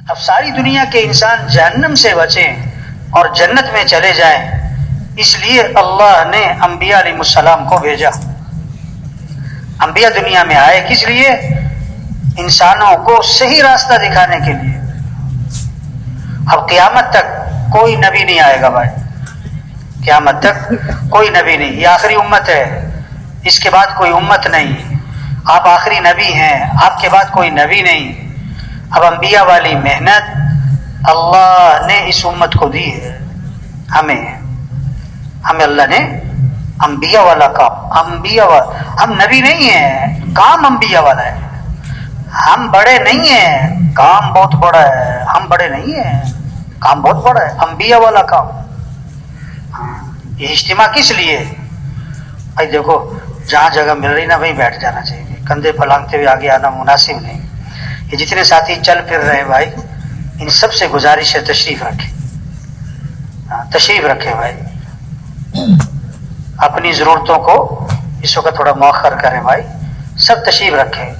اب ساری دنیا کے انسان جہنم سے بچیں اور جنت میں چلے جائیں، اس لیے اللہ نے انبیاء علیہ السلام کو بھیجا۔ انبیاء دنیا میں آئے کس لیے؟ انسانوں کو صحیح راستہ دکھانے کے لیے۔ اب قیامت تک کوئی نبی نہیں آئے گا بھائی، قیامت تک کوئی نبی نہیں، یہ آخری امت ہے، اس کے بعد کوئی امت نہیں، آپ آخری نبی ہیں، آپ کے بعد کوئی نبی نہیں۔ اب انبیاء والی محنت اللہ نے اس امت کو دی ہے، ہمیں اللہ نے انبیاء والا کام، ہم نبی نہیں ہیں، کام انبیاء والا ہے۔ ہم بڑے نہیں ہیں، کام بہت بڑا ہے، ہم بڑے نہیں ہیں، کام بہت بڑا ہے، انبیاء والا کام۔ یہ اجتماع کس لیے؟ بھائی دیکھو، جہاں جگہ مل رہی نا وہیں بیٹھ جانا چاہیے، کندھے پھلانگتے ہوئے آگے آنا مناسب نہیں۔ یہ جتنے ساتھی چل پھر رہے ہیں بھائی، ان سب سے گزارش ہے تشریف رکھیں، تشریف رکھیں بھائی، اپنی ضرورتوں کو اس وقت تھوڑا مؤخر کریں بھائی، سب تشریف رکھیں۔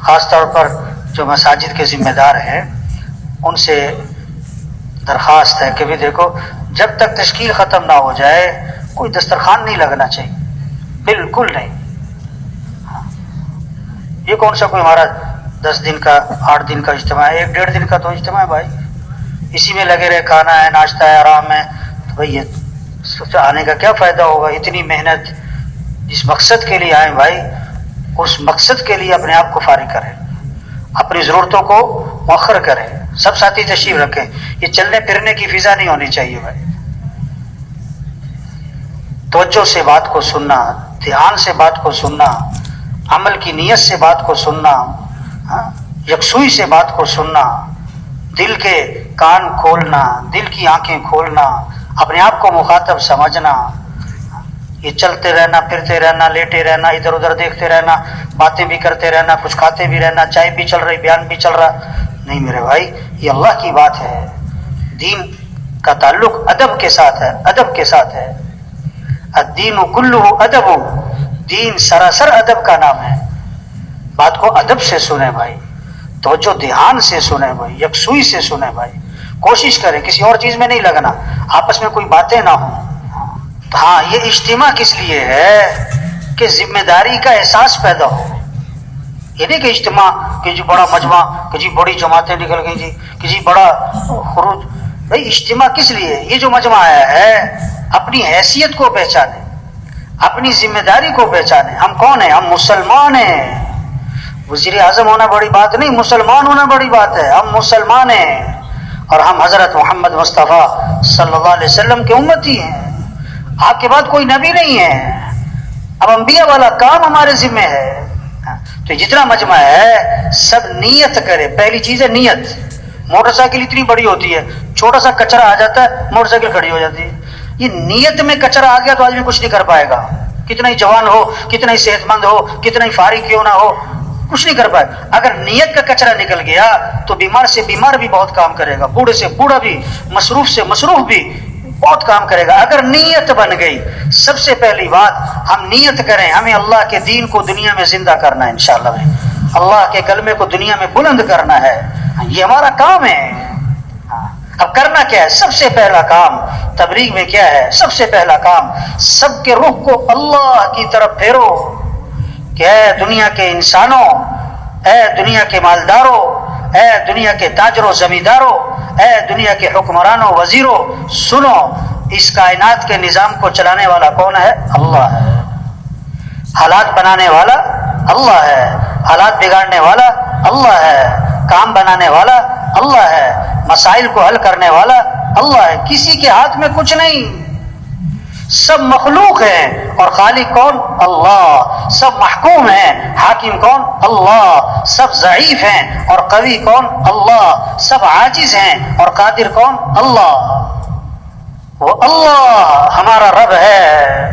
خاص طور پر جو مساجد کے ذمہ دار ہیں ان سے درخواست ہے کہ بھی دیکھو، جب تک تشکیل ختم نہ ہو جائے کوئی دسترخوان نہیں لگنا چاہیے، بالکل نہیں۔ یہ کون سا کوئی ہمارا 10 دن کا 8 دن کا اجتماع ہے، 1 1.5 دن کا تو اجتماع ہے بھائی، اسی میں لگے رہے، کھانا ہے، ناشتہ ہے، آرام ہے، تو بھائی یہ آنے کا کیا فائدہ ہوگا؟ اتنی محنت جس مقصد کے لیے آئیں بھائی، اس مقصد کے لیے اپنے آپ کو فارغ کریں، اپنی ضرورتوں کو مؤخر کریں، سب ساتھی تشریف رکھیں۔ یہ چلنے پھرنے کی فضا نہیں ہونی چاہیے بھائی، توجہ سے بات کو سننا، دھیان سے بات کو سننا، عمل کی نیت سے بات کو سننا، یکسوئی سے بات کو سننا، دل کے کان کھولنا، دل کی آنکھیں کھولنا، اپنے آپ کو مخاطب سمجھنا۔ یہ چلتے رہنا، پھرتے رہنا، لیٹے رہنا، ادھر ادھر دیکھتے رہنا، باتیں بھی کرتے رہنا، کچھ کھاتے بھی رہنا، چائے بھی چل رہی، بیان بھی چل رہا، نہیں میرے بھائی، یہ اللہ کی بات ہے۔ دین کا تعلق ادب کے ساتھ ہے، ادب کے ساتھ ہے۔ الدین کلہ ادب، دین سراسر ادب کا نام ہے۔ بات کو ادب سے سنیں بھائی، توجہ دھیان سے سنیں بھائی، یکسوئی سے سنیں بھائی، کوشش کریں کسی اور چیز میں نہیں لگنا، آپس میں کوئی باتیں نہ ہوں۔ ہاں، یہ اجتماع کس لیے ہے کہ ذمہ داری کا احساس پیدا ہو۔ یہ نہیں کہ اجتماع کہ جی بڑا مجمع، کہ جی بڑی جماعتیں نکل گئی جی، کہ جی بڑا خروج۔ بھائی اجتماع کس لیے؟ یہ جو مجمع آیا ہے اپنی حیثیت کو پہچانے، اپنی ذمہ داری کو پہچانے۔ ہم کون ہیں؟ ہم مسلمان ہیں۔ وزیر اعظم ہونا بڑی بات نہیں، مسلمان ہونا بڑی بات ہے۔ ہم مسلمان ہیں اور ہم حضرت محمد مصطفیٰ صلی اللہ علیہ وسلم کے امتی ہیں۔ آپ کے بعد کوئی نبی نہیں ہے، اب انبیاء والا کام ہمارے ذمہ ہے۔ تو جتنا مجمع ہے سب نیت کرے۔ پہلی چیز ہے نیت۔ موٹر سائیکل اتنی بڑی ہوتی ہے، چھوٹا سا کچرا آ جاتا ہے موٹر سائیکل کھڑی ہو جاتی ہے۔ یہ نیت میں کچرا آ گیا تو آدمی کچھ نہیں کر پائے گا، کتنا ہی جوان ہو، کتنا ہی صحت مند ہو، کتنا ہی فارغ کیوں نہ ہو، کچھ نہیں کر پائے۔ اگر نیت کا کچرا نکل گیا تو بیمار سے بیمار بھی بہت کام کرے گا، بوڑھے سے بوڑھا بھی، مصروف سے مصروف بھی بہت کام کرے گا۔ اگر نیت بن گئی، سب سے پہلی بات ہم نیت کریں، ہمیں اللہ کے دین کو دنیا میں زندہ کرنا ہے انشاءاللہ، اللہ کے کلمے کو دنیا میں بلند کرنا ہے، یہ ہمارا کام ہے۔ اب کرنا کیا ہے؟ سب سے پہلا کام تبلیغ میں کیا ہے؟ سب سے پہلا کام سب کے رخ کو اللہ کی طرف پھیرو کہ اے دنیا کے انسانوں، اے دنیا کے مالداروں، اے دنیا کے تاجروں زمینداروں، اے دنیا کے حکمرانوں وزیروں، سنو، اس کائنات کے نظام کو چلانے والا کون ہے؟ اللہ ہے۔ حالات بنانے والا اللہ ہے، حالات بگاڑنے والا اللہ ہے، کام بنانے والا اللہ ہے، مسائل کو حل کرنے والا اللہ ہے۔ کسی کے ہاتھ میں کچھ نہیں، سب مخلوق ہیں اور خالق کون؟ اللہ۔ سب محکوم ہیں، حاکم کون؟ اللہ۔ سب ضعیف ہیں اور قوی کون؟ اللہ۔ سب عاجز ہیں اور قادر کون؟ اللہ۔ وہ اللہ ہمارا رب ہے،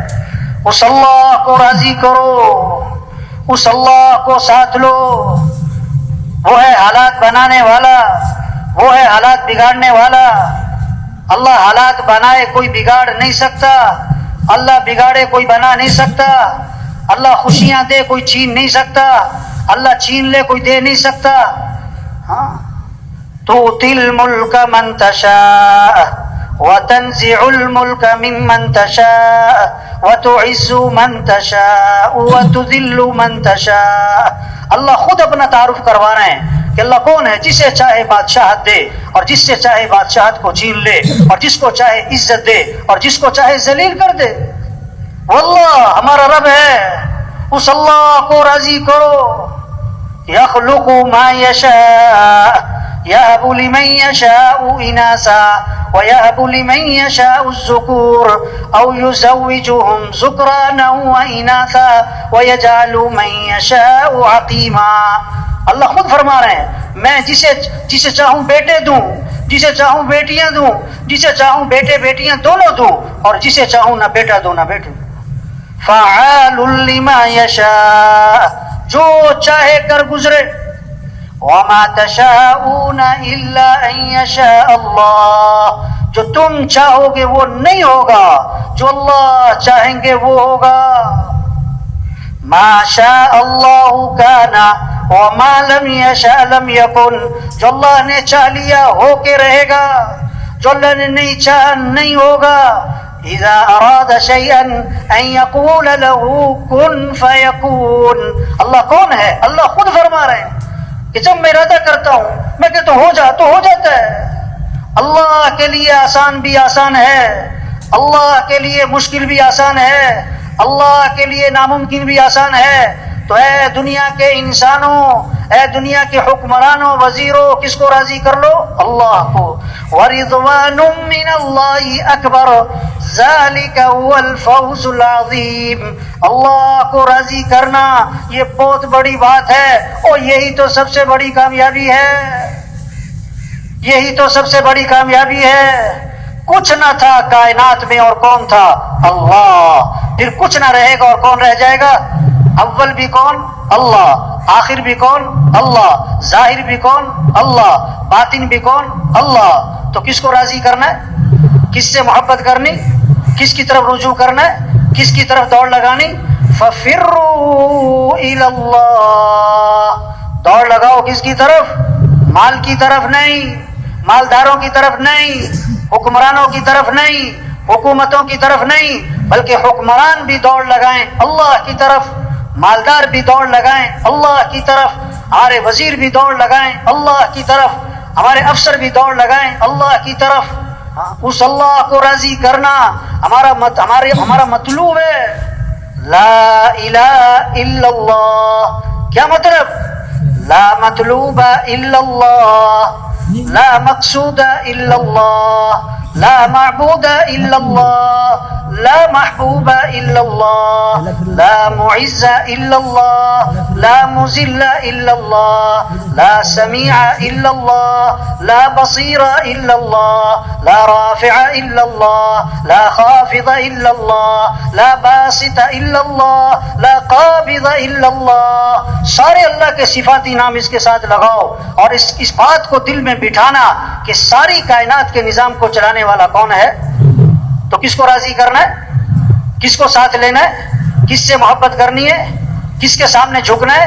اس اللہ کو راضی کرو، اس اللہ کو ساتھ لو۔ وہ ہے حالات بنانے والا، وہ ہے حالات بگاڑنے والا۔ اللہ حالات بنائے کوئی بگاڑ نہیں سکتا، اللہ بگاڑے کوئی بنا نہیں سکتا، اللہ خوشیاں دے کوئی چھین نہیں سکتا، اللہ چھین لے کوئی دے نہیں سکتا۔ ہاں، تؤتی الملک من تشاء وتنزع الملک ممن تشاء وتعز من تشاء وتذل من تشاء. اللہ خود اپنا تعارف کروا رہے ہیں کہ اللہ کون ہے، جسے چاہے بادشاہت دے اور جس سے چاہے بادشاہت کو چھین لے، اور جس کو چاہے عزت دے اور جس کو چاہے ذلیل کر دے. واللہ ہمارا رب ہے، اس اللہ کو راضی کرو. یخلق ما یشاء یہب لمن یشاء اناثا ویہب لمن یشاء الذکور او یزوجہم ذکرانا واناثا ویجعل من یشاء عقیما. اللہ خود فرما رہے ہیں میں جسے چاہوں بیٹے دوں، جسے چاہوں بیٹیاں دوں، جسے چاہوں بیٹے بیٹیاں دونوں دوں، اور جسے چاہوں نہ بیٹا دوں نہ بیٹی. فعال لما یشاء، جو چاہے کر گزرے. وما تشاءون الا ان یشاء اللہ، جو تم چاہو گے وہ نہیں ہوگا، جو اللہ چاہیں گے وہ ہوگا. ما شاء اللہ کان وما لم یشاء لم یکن، جو اللہ نے چاہ لیا ہو کے رہے گا، جو اللہ نے نہیں چاہا نہیں ہوگا. اذا اراد شیئا ان یقول له کن فیکون. اللہ کون ہے؟ اللہ خود فرما رہے ہیں کہ جب میں ارادہ کرتا ہوں میں کہتا ہوں ہو جا تو ہو جاتا ہے. اللہ کے لیے آسان بھی آسان ہے، اللہ کے لیے مشکل بھی آسان ہے، اللہ کے لیے ناممکن بھی آسان ہے. تو اے دنیا کے انسانوں، اے دنیا کے حکمرانوں، وزیروں، کس کو راضی کر لو؟ اللہ کو. وَرِضْوَانٌ مِّنَ اللَّهِ أَكْبَرُ ذَلِكَ هُوَ الْفَوْزُ الْعَظِيمُ. اللہ کو راضی کرنا یہ بہت بڑی بات ہے، اور یہی تو سب سے بڑی کامیابی ہے، یہی تو سب سے بڑی کامیابی ہے. کچھ نہ تھا کائنات میں اور کون تھا؟ اللہ. پھر کچھ نہ رہے گا اور کون رہ جائے گا؟ اول بھی کون؟ اللہ. آخر بھی کون؟ اللہ. ظاہر بھی کون؟ اللہ. باطن بھی کون؟ اللہ. تو کس کو راضی کرنا ہے؟ کس سے محبت کرنی؟ کس کی طرف رجوع کرنا ہے؟ کس کی طرف دوڑ لگانی؟ فَفِرُّوا إِلَى اللَّهِ. دوڑ لگاؤ کس کی طرف؟ مال کی طرف نہیں، مالداروں کی طرف نہیں، حکمرانوں کی طرف نہیں، حکومتوں کی طرف نہیں، بلکہ حکمران بھی دوڑ لگائیں اللہ کی طرف، مالدار بھی دوڑ لگائیں اللہ کی طرف، ہمارے وزیر بھی دوڑ لگائیں اللہ کی طرف، ہمارے افسر بھی دوڑ لگائیں اللہ کی طرف. اس اللہ کو راضی کرنا ہمارا مطلوب ہے. لا الہ الا اللہ. کیا مطلب؟ لا مطلوب الا اللہ، لا مقصود الا اللہ، لا معبود الا اللہ، لا محبوب الا اللہ، لا معز الا اللہ، لا مذل الا اللہ، لا سمیع الا اللہ، لا بصیر الا اللہ، لا رافع الا اللہ، لا خافض الا اللہ، لا باسط الا اللہ، لا قابض الا اللہ. سارے اللہ کے صفاتی نام اس کے ساتھ لگاؤ اور اس بات کو دل میں بٹھانا کہ ساری کائنات کے نظام کو چلانے والا کون ہے. تو کس کو راضی کرنا ہے؟ کس کو ساتھ لینا ہے؟ کس سے محبت کرنی ہے؟ کس کے سامنے جھکنا ہے؟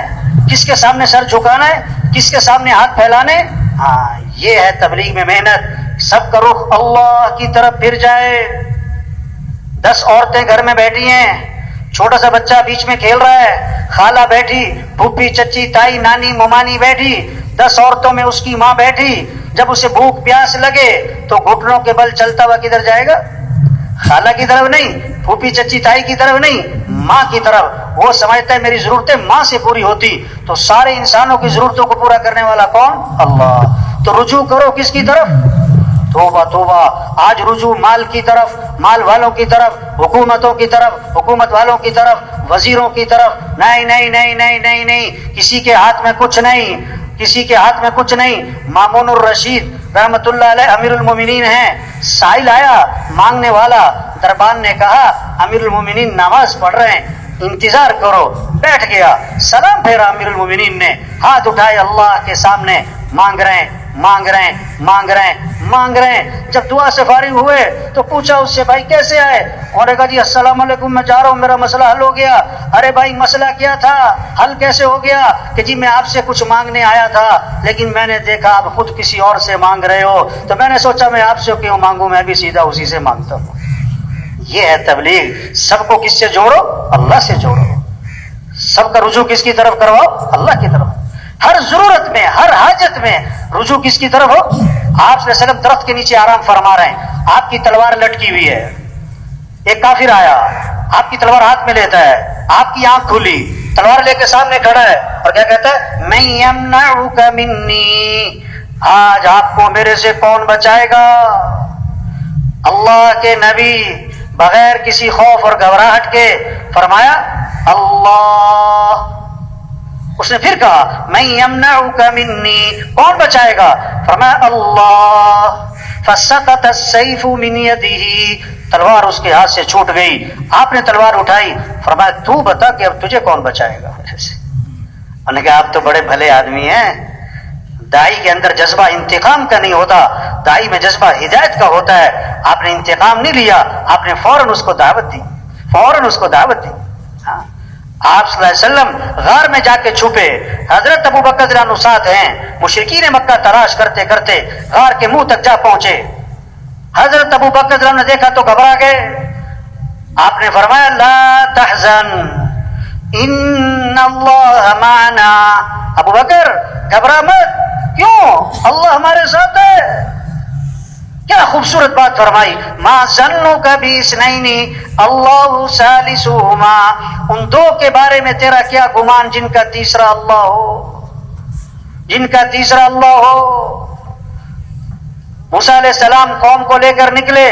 کس کے سامنے سر جھکانا ہے؟ کس کے سامنے ہاتھ پھیلانے؟ ہاں، یہ ہے تبلیغ میں محنت. سب کا رخ اللہ کی طرف پھر جائے. 10 عورتیں گھر میں بیٹھی ہیں، چھوٹا سا بچہ بیچ میں کھیل رہا ہے، خالہ بیٹھی، پھوپھی، چچی، تائی، نانی، ممانی بیٹھی، 10 عورتوں میں اس کی ماں بیٹھی. جب اسے بھوک پیاس لگے تو گھٹنوں کے بل چلتا ہوا کدھر جائے گا؟ خالہ کی طرف نہیں، پھوپھی، چچی، تائی کی طرف نہیں، ماں کی طرف. وہ سمجھتا ہے میری ضرورتیں ماں سے پوری ہوتی. تو سارے انسانوں کی ضرورتوں کو پورا کرنے والا کون؟ اللہ. تو رجوع کرو کس کی طرف؟ توبہ توبہ. آج رجوع مال کی طرف، مال والوں کی طرف، حکومتوں کی طرف، حکومت والوں کی طرف، وزیروں کی طرف. نہیں نہیں نہیں نہیں نہیں نہیں، کسی کے ہاتھ میں کچھ نہیں، کسی کے ہاتھ میں کچھ نہیں. مامون الرشید رحمت اللہ علیہ امیر المومنین ہیں. سائل آیا مانگنے والا، دربان نے کہا امیر المومنین نماز پڑھ رہے ہیں، انتظار کرو. بیٹھ گیا، سلام پھیرا امیر المومنین نے، ہاتھ اٹھائے اللہ کے سامنے، مانگ رہے ہیں. مانگ رہے ہیں مانگ رہے ہیں مانگ رہے ہیں. جب دعا سے فارغ ہوئے تو پوچھا اس سے بھائی کیسے آئے؟ انہوں نے کہا جی السلام علیکم میں جا رہا ہوں میرا مسئلہ حل ہو گیا. ارے بھائی مسئلہ کیا تھا؟ حل کیسے ہو گیا؟ کہ جی میں آپ سے کچھ مانگنے آیا تھا لیکن میں نے دیکھا آپ خود کسی اور سے مانگ رہے ہو تو میں نے سوچا میں آپ سے کیوں مانگوں، میں بھی سیدھا اسی سے مانگتا ہوں. یہ ہے تبلیغ. سب کو کس سے جوڑو؟ اللہ سے جوڑو. سب کا رجوع کس کی طرف کرواؤ؟ اللہ کی طرف. ہر ضرورت میں ہر حاجت میں رجوع کس کی طرف ہو؟ آپ صلی اللہ علیہ وسلم درخت کے نیچے آرام فرما رہے ہیں، آپ کی تلوار لٹکی ہوئی ہے، ایک کافر آیا آپ کی تلوار ہاتھ میں لیتا ہے، آپ کی آنکھ کھلی، تلوار لے کے سامنے کھڑا ہے اور کیا کہتا ہے؟ من یمنعک منی، آج آپ کو میرے سے کون بچائے گا؟ اللہ کے نبی بغیر کسی خوف اور گھبراہٹ کے فرمایا اللہ. اس نے پھر کہا من یمنعک منی، کون بچائے گا؟ فرمایا اللہ. فسقط السیف من یدہ، تلوار اس کے ہاتھ سے چھوٹ گئی. آپ نے تلوار اٹھائی، فرمایا تو بتا کہ اب تجھے کون بچائے گا میرے سے. انہوں نے کہا آپ تو بڑے بھلے آدمی ہیں. دائی کے اندر جذبہ انتقام کا نہیں ہوتا، دائی میں جذبہ ہدایت کا ہوتا ہے. آپ نے انتقام نہیں لیا، آپ نے فوراً اس کو دعوت دی، فوراً اس کو دعوت دی. ہاں آپ صلی اللہ علیہ وسلم غار میں جا کے چھپے، حضرت ابو بکر رضی اللہ عنہ ساتھ ہیں. مشرکین مکہ تلاش کرتے کرتے غار کے منہ تک جا پہنچے. حضرت ابو بکر رضی اللہ عنہ نے دیکھا تو گھبرا گئے. آپ نے فرمایا لا تحزن ان اللہ معنا. ابو بکر گھبرا مت، کیوں؟ اللہ ہمارے ساتھ ہے. کیا خوبصورت بات فرمائی. ما ظنک باثنین اللہ ثالثہما، ان دو کے بارے میں تیرا کیا گمان جن کا تیسرا اللہ ہو، جن کا تیسرا اللہ ہو. موسیٰ علیہ السلام قوم کو لے کر نکلے،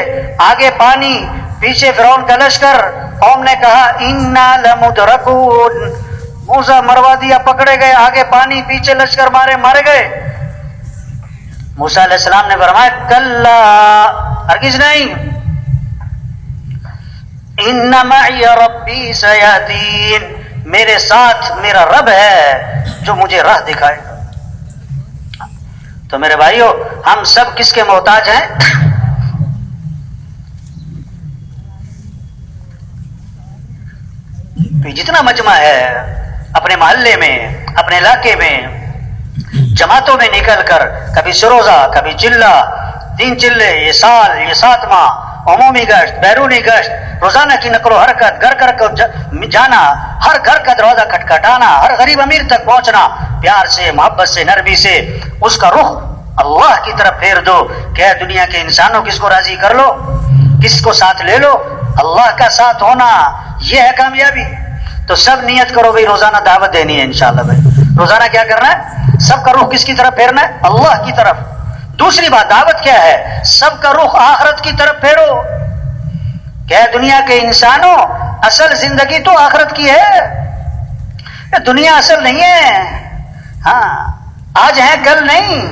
آگے پانی پیچھے فرعون کا لشکر. قوم نے کہا انا لمدرکون، موسیٰ مروا دیا، پکڑے گئے، آگے پانی پیچھے لشکر مارے گئے. موسیٰ علیہ السلام نے فرمایا کلا، ہرگز نہیں، ان معی ربی سیہدین، میرے ساتھ میرا رب ہے جو مجھے راہ دکھائے گا. تو میرے بھائیو ہم سب کس کے محتاج ہیں؟ جتنا مجمع ہے اپنے محلے میں اپنے علاقے میں جماعتوں میں نکل کر، کبھی سروزہ کبھی چلہ، 3 چلے، یہ سال، یہ 7 ماہ، عمومی گشت، بیرونی گشت، روزانہ کی نقل و حرکت، گھر گھر کو جانا، ہر گھر کا دروازہ کھٹکھٹانا، ہر غریب امیر تک پہنچنا، پیار سے محبت سے نرمی سے اس کا رخ اللہ کی طرف پھیر دو. کہ دنیا کے انسانوں کس کو راضی کر لو، کس کو ساتھ لے لو، اللہ کا ساتھ ہونا یہ ہے کامیابی. تو سب نیت کرو بھائی روزانہ دعوت دینی ہے انشاءاللہ. بھائی روزانہ کیا کرنا ہے؟ سب کا رخ کس کی طرف پھیرنا ہے؟ اللہ کی طرف. دوسری بات دعوت کیا ہے؟ سب کا رخ آخرت کی طرف پھیرو. کہ دنیا کے انسانوں اصل زندگی تو آخرت کی ہے، دنیا اصل نہیں ہے. ہاں آج ہے کل نہیں.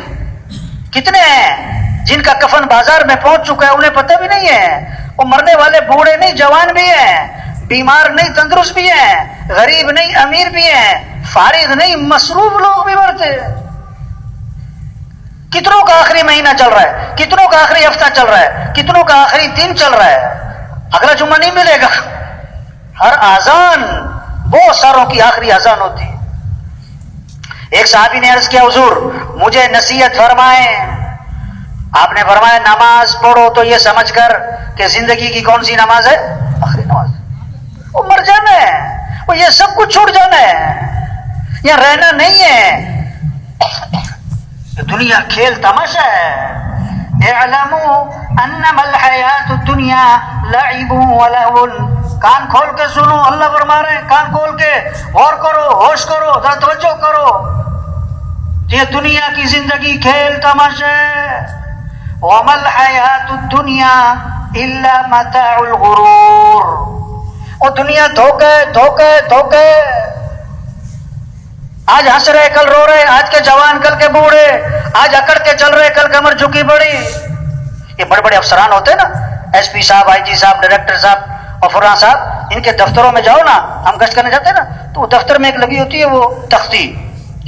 کتنے ہیں جن کا کفن بازار میں پہنچ چکا ہے انہیں پتہ بھی نہیں ہے. وہ مرنے والے بوڑھے نہیں جوان بھی ہیں، بیمار نہیں تندرست بھی ہیں، غریب نہیں امیر بھی ہیں، فارغ نہیں مصروف لوگ بھی مرتے. کتنوں کا آخری مہینہ چل رہا ہے، کتنوں کا آخری ہفتہ چل رہا ہے، کتنوں کا آخری دن چل رہا ہے. اگلا جمعہ نہیں ملے گا. ہر اذان بہت ساروں کی آخری اذان ہوتی ہے. ایک صحابی نے عرض کیا حضور مجھے نصیحت فرمائیں. آپ نے فرمایا نماز پڑھو تو یہ سمجھ کر کہ زندگی کی کون سی نماز ہے؟ آخری نماز. وہ مر جانا ہے، وہ یہ سب کچھ چھوڑ جانا ہے، یہاں رہنا نہیں ہے. دنیا کھیل تماشا ہے. اعلموا انما الحیات الدنیا لعب ولہو. کان کھول کے سنو، اللہ فرما رہے ہیں کان کھول کے غور کرو، ہوش کرو، ذرا توجہ کرو. یہ دنیا کی زندگی کھیل تماشا ہے. وما الحیات الدنیا الا متاع الغرور. وہ دنیا دھوکے دھوکے دھوکے. آج ہنس رہے کل رو رہے، آج کے جوان کل کے بوڑھے، آج اکڑ کے چل رہے کل کمر جھکی پڑی. یہ بڑے بڑے افسران ہوتے ہیں نا، ایس پی صاحب، آئی جی صاحب، ڈائریکٹر صاحب اور فلاں صاحب، ان کے دفتروں میں جاؤ نا، ہم گشت کرنے جاتے ہیں نا تو دفتر میں ایک لگی ہوتی ہے وہ تختی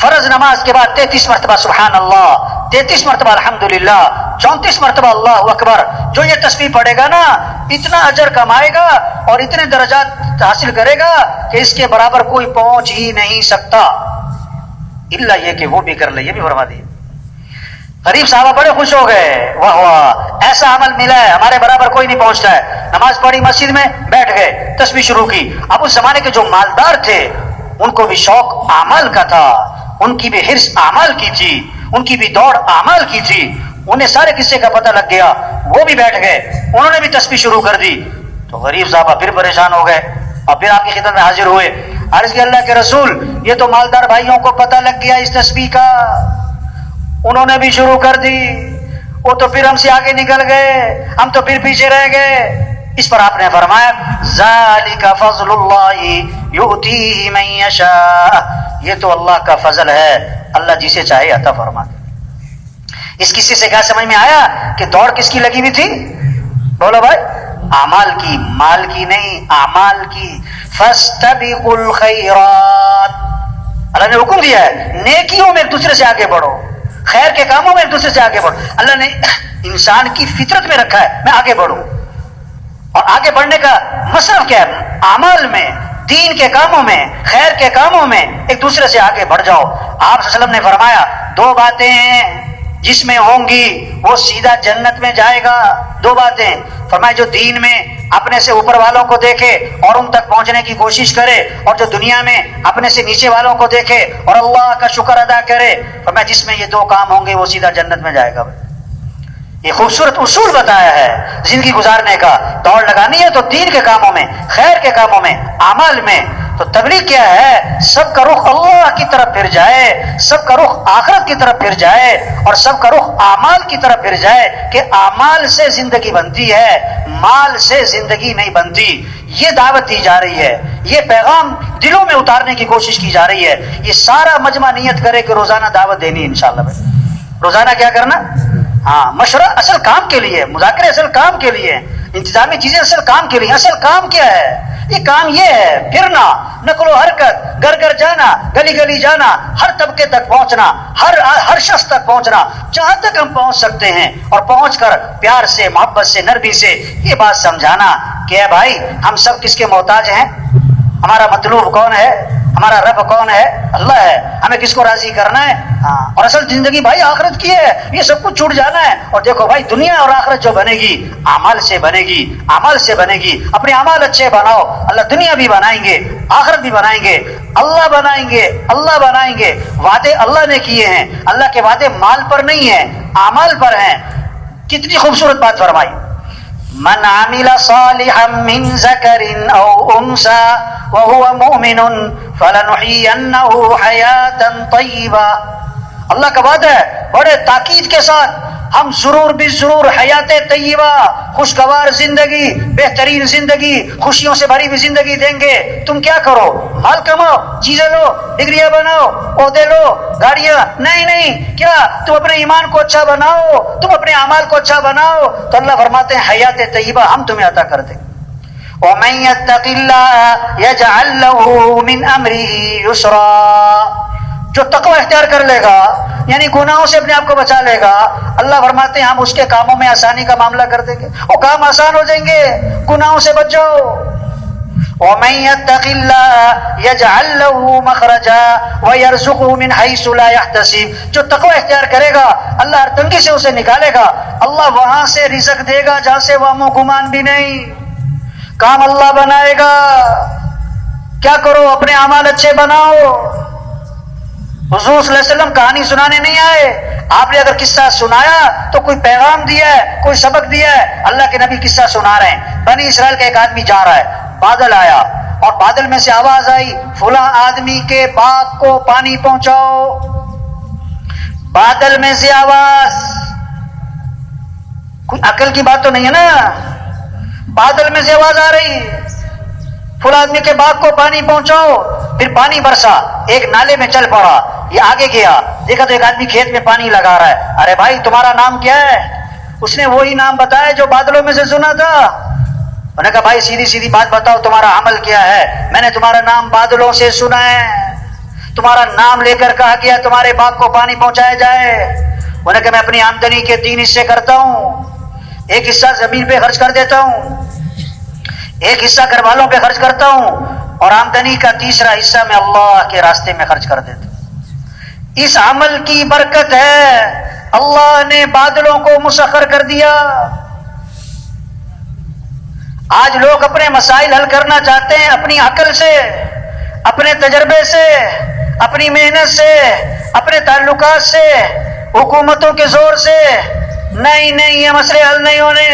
فرض نماز کے بعد 33 مرتبہ سبحان اللہ، 33 مرتبہ الحمدللہ، 34 مرتبہ اللہ اکبر. جو یہ تسبیح پڑھے گا نا اتنا اجر کمائے گا اور اتنے درجات حاصل کرے گا کہ اس کے برابر کوئی پہنچ ہی نہیں سکتا، الا یہ کہ وہ بھی کر لے. یہ بھی فرما دی. غریب صحابہ بڑے خوش ہو گئے، واہ واہ ایسا عمل ملا ہے ہمارے برابر کوئی نہیں پہنچتا ہے. نماز پڑھی مسجد میں، بیٹھ گئے، تسبیح شروع کی. اب اس زمانے کے جو مالدار تھے ان کو بھی شوق اعمال کا تھا، ان کی بھی حرص اعمال کی تھی، ان کی بھی دوڑ اعمال کی تھی. انہیں سارے قصے کا پتہ لگ گیا، وہ بھی بیٹھ گئے، انہوں نے بھی تسبیح شروع کر دی. تو غریب صاحبہ پھر پریشان ہو گئے اور پھر آپ کی خدمت میں حاضر ہوئے. عرض کیا اللہ کے رسول، یہ تو مالدار بھائیوں کو پتہ لگ گیا اس تسبیح کا، انہوں نے بھی شروع کر دی، وہ تو پھر ہم سے آگے نکل گئے، ہم تو پھر پیچھے رہ گئے. اس پر آپ نے فرمایا ذالک فضل اللہ یؤتیہ من یشاء، یہ تو اللہ کا فضل ہے، اللہ جسے چاہے عطا فرماتا. اس قصے سے کیا سمجھ میں آیا کہ دوڑ کس کی لگی ہوئی تھی؟ بولو بھائی، اعمال کی، مال کی نہیں، اعمال کی. فاستبقوا الخیرات، اللہ نے حکم دیا ہے نیکیوں میں ایک دوسرے سے آگے بڑھو، خیر کے کاموں میں ایک دوسرے سے آگے بڑھو. اللہ نے انسان کی فطرت میں رکھا ہے میں آگے بڑھوں، اور آگے بڑھنے کا مصرف کیا ہے؟ اعمال میں، دین کے کاموں میں، خیر کے کاموں میں ایک دوسرے سے آگے بڑھ جاؤ. آپ صلی اللہ علیہ وسلم نے فرمایا 2 باتیں ہیں جس میں ہوں گی وہ سیدھا جنت میں جائے گا. 2 باتیں فرمایا، جو دین میں اپنے سے اوپر والوں کو دیکھے اور ان تک پہنچنے کی کوشش کرے، اور جو دنیا میں اپنے سے نیچے والوں کو دیکھے اور اللہ کا شکر ادا کرے. فرمایا جس میں یہ 2 کام ہوں گے وہ سیدھا جنت میں جائے گا. یہ خوبصورت اصول بتایا ہے زندگی گزارنے کا. دوڑ لگانی ہے تو دین کے کاموں میں، خیر کے کاموں میں، اعمال میں. تو تبلیغ کیا ہے؟ سب کا رخ اللہ کی طرف پھر جائے، سب کا رخ آخرت کی طرف پھر جائے، اور سب کا رخ اعمال کی طرف پھر جائے کہ اعمال سے زندگی بنتی ہے، مال سے زندگی نہیں بنتی. یہ دعوت دی جا رہی ہے، یہ پیغام دلوں میں اتارنے کی کوشش کی جا رہی ہے. یہ سارا مجمع نیت کرے کہ روزانہ دعوت دینی ہے انشاءاللہ. روزانہ کیا کرنا؟ ہاں، مشورہ اصل کام کے لیے، مذاکرے اصل کام کے لیے، انتظامی چیزیں اصل کام کے لیے. اصل کام کیا ہے؟ یہ کام یہ ہے پھرنا، نقل و حرکت، گھر گھر جانا، گلی گلی جانا، ہر طبقے تک پہنچنا، ہر شخص تک پہنچنا، جہاں تک ہم پہنچ سکتے ہیں، اور پہنچ کر پیار سے، محبت سے، نرمی سے یہ بات سمجھانا کہ اے بھائی ہم سب کس کے محتاج ہیں؟ ہمارا مطلوب کون ہے؟ ہمارا رب کون ہے؟ اللہ ہے. ہمیں کس کو راضی کرنا ہے؟ ہاں. اور اصل زندگی بھائی آخرت کی ہے، یہ سب کچھ چھوٹ جانا ہے. اور دیکھو بھائی دنیا اور آخرت جو بنے گی اعمال سے بنے گی، اعمال سے بنے گی. اپنے اعمال اچھے بناؤ، اللہ دنیا بھی بنائیں گے، آخرت بھی بنائیں گے، اللہ بنائیں گے، اللہ بنائیں گے. وعدے اللہ نے کیے ہیں، اللہ کے وعدے مال پر نہیں ہیں، اعمال پر ہیں. کتنی خوبصورت بات فرمائی. من عمل صالحا من ذکر او انثى وهو مؤمن فلنحيينه حیاتا طیبا. اللہ کا وعدہ ہے بڑے تاکید کے ساتھ، ہم ضرور بھی ضرور حیات طیبہ، خوشگوار زندگی، بہترین زندگی، خوشیوں سے بھری ہوئی زندگی دیں گے. تم کیا کرو؟ مال کماؤ، چیزیں لو، ڈگریاں بناؤ، عہدے لو، گاڑیاں، نہیں. کیا تم اپنے ایمان کو اچھا بناؤ، تم اپنے اعمال کو اچھا بناؤ تو اللہ فرماتے ہیں حیات طیبہ ہم تمہیں عطا کر دیں. وَمَن يَتَّقِ اللَّهَ يَجْعَل لَّهُ مِنْ أَمْرِهِ يُسْرًا. جو تقوی اختیار کر لے گا یعنی گناہوں سے اپنے آپ کو بچا لے گا، اللہ فرماتے ہیں ہم اس کے کاموں میں آسانی کا معاملہ کر دیں گے، وہ کام آسان ہو جائیں گے. گناہوں سے بچ جاؤ. وَمَن يَتَّقِ اللَّهَ يَجْعَل لَّهُ مَخْرَجًا وَيَرْزُقْهُ مِنْ حَيْثُ لَا يَحْتَسِبُ. جو تقوی اختیار کرے گا اللہ ہر تنگی سے اسے نکالے گا، اللہ وہاں سے رزق دے گا جہاں سے وہم و گمان بھی نہیں. کام اللہ بنائے گا. کیا کرو؟ اپنے اعمال اچھے بناؤ. حضور صلی اللہ علیہ وسلم کہانی سنانے نہیں آئے. آپ نے اگر قصہ سنایا تو کوئی پیغام دیا ہے، کوئی سبق دیا ہے. اللہ کے نبی قصہ سنا رہے ہیں. بنی اسرائیل کا ایک آدمی جا رہا ہے، بادل آیا اور بادل میں سے آواز آئی فلاں آدمی کے باغ کو پانی پہنچاؤ. بادل میں سے آواز، کوئی عقل کی بات تو نہیں ہے نا. بادل میں سے آواز آ رہی فلاں آدمی کے باغ کو پانی پہنچاؤ. پھر پانی برسا، ایک نالے میں چل پڑا. یہ آگے گیا، دیکھا تو ایک آدمی کھیت میں پانی لگا رہا ہے. ارے بھائی تمہارا نام کیا ہے؟ اس نے وہی نام بتایا جو بادلوں میں سے سنا تھا. انہوں نے کہا بھائی سیدھی سیدھی بات بتاؤ، تمہارا عمل کیا ہے؟ میں نے تمہارا نام بادلوں سے سنا ہے. تمہارا نام لے کر کہا گیا تمہارے باغ کو پانی پہنچایا جائے، انہوں نے کہا میں اپنی آمدنی کے 3 حصے کرتا ہوں، ایک حصہ زمین پہ خرچ کر دیتا ہوں، ایک حصہ گھر والوں پہ خرچ کرتا ہوں، اور آمدنی کا تیسرا حصہ میں اللہ کے راستے میں خرچ کر دیتا ہوں۔ اس عمل کی برکت ہے، اللہ نے بادلوں کو مسخر کر دیا۔ آج لوگ اپنے مسائل حل کرنا چاہتے ہیں اپنی عقل سے، اپنے تجربے سے، اپنی محنت سے، اپنے تعلقات سے، حکومتوں کے زور سے۔ نہیں، یہ مسئلے حل نہیں ہونے۔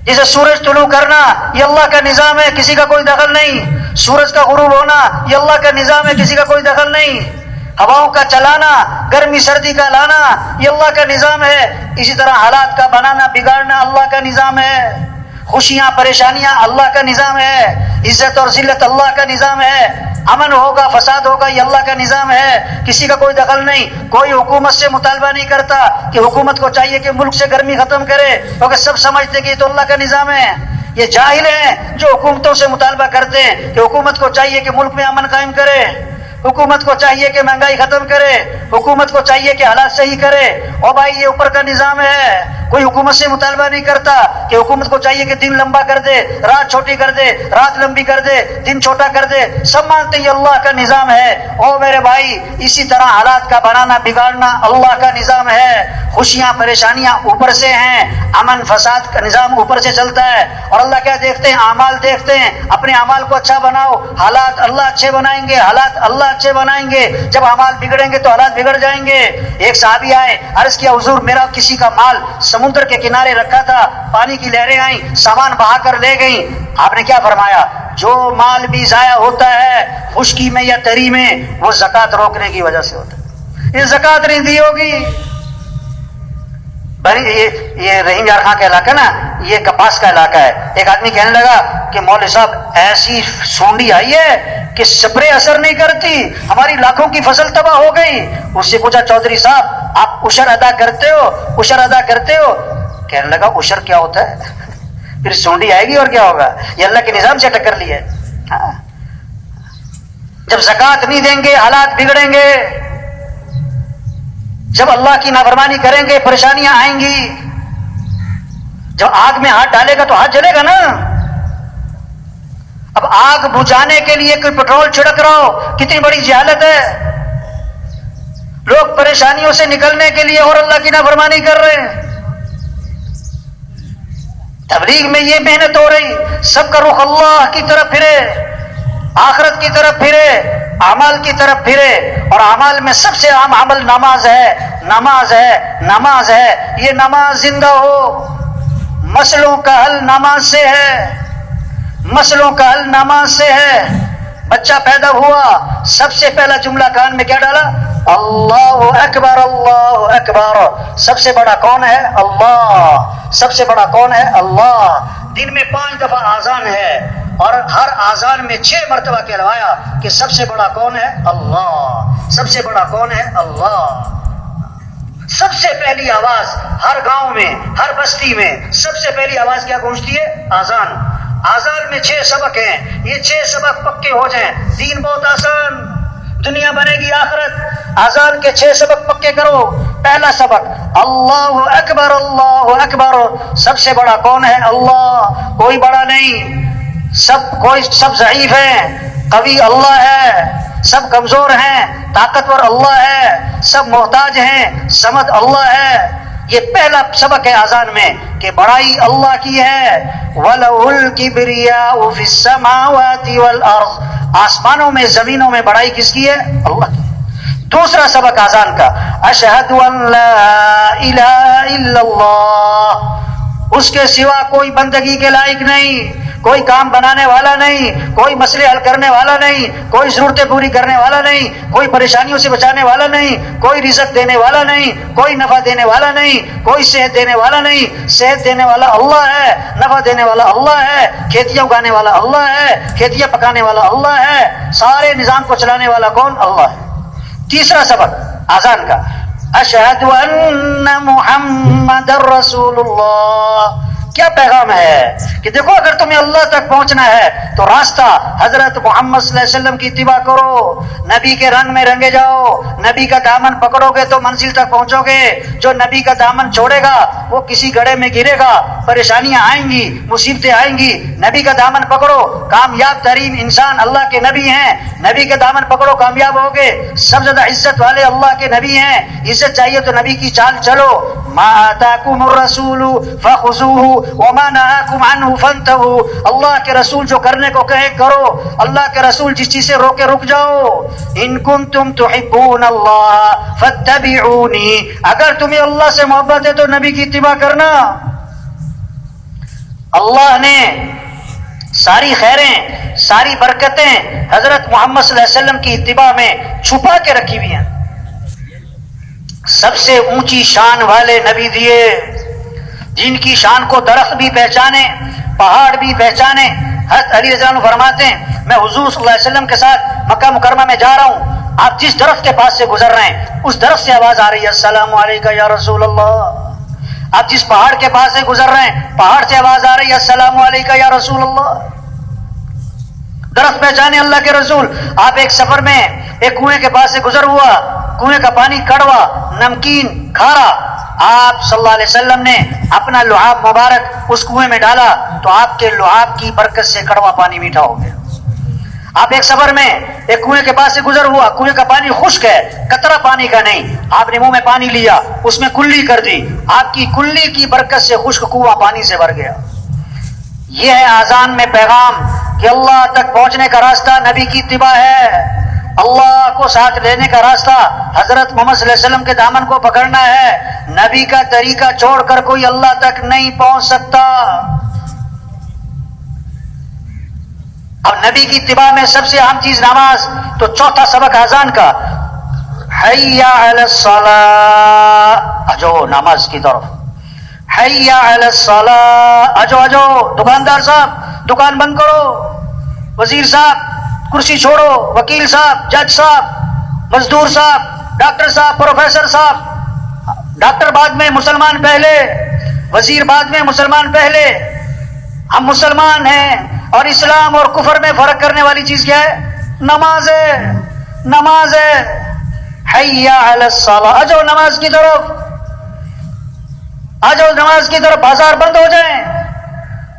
جیسے سورج طلوع کرنا یہ اللہ کا نظام ہے، کسی کا کوئی دخل نہیں۔ سورج کا غروب ہونا یہ اللہ کا نظام ہے، کسی کا کوئی دخل نہیں۔ ہواؤں کا چلانا، گرمی سردی کا لانا یہ اللہ کا نظام ہے۔ اسی طرح حالات کا بنانا بگاڑنا اللہ کا نظام ہے۔ خوشیاں پریشانیاں اللہ کا نظام ہے۔ عزت اور ذلت اللہ کا نظام ہے۔ امن ہوگا فساد ہوگا یہ اللہ کا نظام ہے، کسی کا کوئی دخل نہیں۔ کوئی حکومت سے مطالبہ نہیں کرتا کہ حکومت کو چاہیے کہ ملک سے گرمی ختم کرے، کیونکہ سب سمجھتے کہ یہ تو اللہ کا نظام ہے۔ یہ جاہل ہیں جو حکومتوں سے مطالبہ کرتے ہیں کہ حکومت کو چاہیے کہ ملک میں امن قائم کرے، حکومت کو چاہیے کہ مہنگائی ختم کرے، حکومت کو چاہیے کہ حالات صحیح کرے۔ اور بھائی یہ اوپر کا نظام ہے، کوئی حکومت سے مطالبہ نہیں کرتا کہ حکومت کو چاہیے کہ دن لمبا کر دے، رات چھوٹی کر دے، رات لمبی کر دے، دن چھوٹا کر دے۔ سب مانتے ہیں یہ اللہ کا نظام ہے۔ او میرے بھائی، اسی طرح حالات کا بنانا بگاڑنا اللہ کا نظام ہے۔ خوشیاں پریشانیاں اوپر سے ہیں، امن فساد کا نظام اوپر سے چلتا ہے۔ اور اللہ کیا دیکھتے ہیں؟ اعمال دیکھتے ہیں۔ اپنے اعمال کو اچھا بناؤ، حالات اللہ اچھے بنائیں گے، حالات اللہ اچھے بنائیں گے۔ جب اعمال بگڑیں گے تو حالات بگڑ جائیں گے۔ ایک صحابی آئے، عرض کیا حضور میرا کسی کا مال سمندر کے کنارے رکھا تھا، پانی کی لہریں آئیں، سامان بہا کر لے گئیں۔ آپ نے کیا فرمایا؟ جو مال بھی ضائع ہوتا ہے خشکی میں یا تری میں وہ زکوٰۃ روکنے کی وجہ سے ہوتا ہے۔ یہ زکوٰۃ نہیں دی ہوگی۔ یہ رحیم یار خان کا علاقہ نا، یہ کپاس کا علاقہ ہے۔ ایک آدمی کہنے لگا کہ مولوی صاحب ایسی سونڈی آئی ہے کہ سپرے اثر نہیں کرتی، ہماری لاکھوں کی فصل تباہ ہو گئی۔ اس سے پوچھا چودھری صاحب آپ عشر ادا کرتے ہو؟ عشر ادا کرتے ہو؟ کہنے لگا عشر کیا ہوتا ہے؟ پھر سونڈی آئے گی اور کیا ہوگا؟ یہ اللہ کے نظام سے ٹکر لی ہے۔ جب زکوٰۃ نہیں دیں گے حالات بگڑیں گے، جب اللہ کی نافرمانی کریں گے پریشانیاں آئیں گی۔ جب آگ میں ہاتھ ڈالے گا تو ہاتھ جلے گا نا۔ اب آگ بجھانے کے لیے کوئی پیٹرول چھڑک رہا ہو، کتنی بڑی جہالت ہے۔ لوگ پریشانیوں سے نکلنے کے لیے اور اللہ کی نافرمانی کر رہے ہیں۔ تبلیغ میں یہ محنت ہو رہی، سب کا رخ اللہ کی طرف پھرے، آخرت کی طرف پھرے، اعمال کی طرف پھرے۔ اور اعمال میں سب سے عام عمل نماز ہے، نماز ہے، نماز ہے۔ یہ نماز زندہ ہو، مسئلوں کا حل نماز سے ہے، مسئلوں کا حل نماز سے ہے۔ بچہ پیدا ہوا، سب سے پہلا جملہ کان میں کیا ڈالا؟ اللہ اکبر، اللہ اکبر۔ سب سے بڑا کون ہے؟ اللہ۔ سب سے بڑا کون ہے؟ اللہ۔ دن میں 5 دفعہ آذان ہے اور ہر آذان میں 6 مرتبہ کہلوایا کہ سب سے بڑا کون ہے؟ اللہ۔ سب سے بڑا کون ہے؟ اللہ۔ سب سے پہلی آواز ہر گاؤں میں، ہر بستی میں سب سے پہلی آواز کیا گونجتی ہے؟ آذان۔ آذان میں 6 سبق ہیں، یہ 6 سبق پکے ہو جائیں دین بہت آسان، دنیا بنے گی آخرت۔ آذان کے 6 سبق پکے کرو۔ پہلا سبق اللہ اکبر، اللہ اکبر۔ سب سے بڑا کون ہے؟ اللہ، کوئی بڑا نہیں۔ سب ضعیف ہیں، قوی اللہ ہے۔ سب کمزور ہیں، طاقتور اللہ ہے۔ سب محتاج ہیں، صمد اللہ ہے۔ یہ پہلا سبق ہے آذان میں کہ بڑائی اللہ کی ہے۔ وَلَهُ الْكِبْرِيَاءُ فِي السَّمَاوَاتِ وَالْأَرْضِ۔ آسمانوں میں زمینوں میں بڑائی کس کی ہے؟ اللہ کی۔ دوسرا سبق آذان کا اشہد ان لا الہ الا اللہ، اس کے سوا کوئی بندگی کے لائق نہیں، کوئی کام بنانے والا نہیں، کوئی مسئلے حل کرنے والا نہیں، کوئی ضرورتیں پوری کرنے والا نہیں، کوئی پریشانیوں سے بچانے والا نہیں، کوئی رزق دینے والا نہیں، کوئی نفع دینے والا نہیں، کوئی صحت دینے والا نہیں۔ صحت دینے والا اللہ ہے، نفع دینے والا اللہ ہے، کھیتیاں اگانے والا اللہ ہے، کھیتیاں پکانے والا اللہ ہے، سارے نظام کو چلانے والا کون؟ اللہ ہے۔ تیسرا سبق آذان کا اشہد ان محمد رسول اللہ، کیا پیغام ہے کہ دیکھو اگر تمہیں اللہ تک پہنچنا ہے تو راستہ حضرت محمد صلی اللہ علیہ وسلم کی اتباع کرو، نبی کے رنگ میں رنگے جاؤ، نبی کا دامن پکڑو گے تو منزل تک پہنچو گے، جو نبی کا دامن چھوڑے گا وہ کسی گڑھے میں گرے گا، پریشانیاں آئیں گی، مصیبتیں آئیں گی۔ نبی کا دامن پکڑو، کامیاب ترین انسان اللہ کے نبی ہیں، نبی کا دامن پکڑو کامیاب ہوگے۔ سب سے زیادہ عزت والے اللہ کے نبی ہیں، عزت چاہیے تو نبی کی چال چلو۔ ما آتاکم الرسول فخذوہ وما نہاکم عنہ فانتہوا، اللہ کے رسول جو کرنے کو کہے کرو، اللہ کے رسول جس چیز سے روکے رک جاؤ۔ ان کنتم تحبون اللہ فاتبعونی، اگر تمہیں اللہ سے محبت ہے تو نبی کی اتباع کرنا۔ اللہ نے ساری خیریں، ساری برکتیں حضرت محمد صلی اللہ علیہ وسلم کی اتباع میں چھپا کے رکھی ہوئی ہیں۔ سب سے اونچی شان والے نبی دیے، جن کی شان کو درخت بھی پہچانے، پہاڑ بھی پہچانے۔ حضرت علی رضی اللہ عنہ فرماتے ہیں میں حضور صلی اللہ علیہ وسلم کے ساتھ مکہ مکرمہ میں جا رہا ہوں، آپ جس درخت کے پاس سے گزر رہے ہیں اس درخت سے آواز آ رہی ہے السلام علیکم یا رسول اللہ۔ آپ جس پہاڑ کے پاس سے گزر رہے ہیں پہاڑ سے آواز آ رہی ہے السلام علیکم یا رسول اللہ۔ درخت پہچانے اللہ کے رسول۔ آپ ایک سفر میں ایک کنویں کے پاس سے گزر ہوا، کنویں کا پانی کڑوا، نمکین، کھارا، آپ صلی اللہ علیہ وسلم نے اپنا لعاب مبارک اس کنویں میں ڈالا تو آپ کے لعاب کی برکت سے کڑوا پانی میٹھا ہو گیا۔ آپ ایک سفر میں ایک کنویں کے پاس سے گزر ہوا، کنویں کا پانی خشک ہے، قطرہ پانی کا نہیں، آپ نے منہ میں پانی لیا، اس میں کلی کر دی، آپ کی کلی کی برکت سے خشک کنواں پانی سے بھر گیا۔ یہ ہے آذان میں پیغام کہ اللہ تک پہنچنے کا راستہ نبی کی اتباع ہے، اللہ کو ساتھ لینے کا راستہ حضرت محمد صلی اللہ علیہ وسلم کے دامن کو پکڑنا ہے۔ نبی کا طریقہ چھوڑ کر کوئی اللہ تک نہیں پہنچ سکتا۔ اب نبی کی اتباع میں سب سے اہم چیز نماز، تو چوتھا سبق اذان کا، حی علی الصلاۃ، اجو نماز کی طرف، حی علی الصلاۃ، اجو دکاندار صاحب دکان بند کرو، وزیر صاحب کرسی چھوڑو، وکیل صاحب، جج صاحب، مزدور صاحب، ڈاکٹر صاحب، پروفیسر صاحب، ڈاکٹر بعد میں مسلمان پہلے، وزیر بعد میں مسلمان پہلے۔ ہم مسلمان ہیں اور اسلام اور کفر میں فرق کرنے والی چیز کیا ہے؟ نماز ہے، نماز ہے۔ حی علی الصلاۃ، آ جاؤ نماز کی طرف، آ جاؤ نماز کی طرف۔ بازار بند ہو جائیں،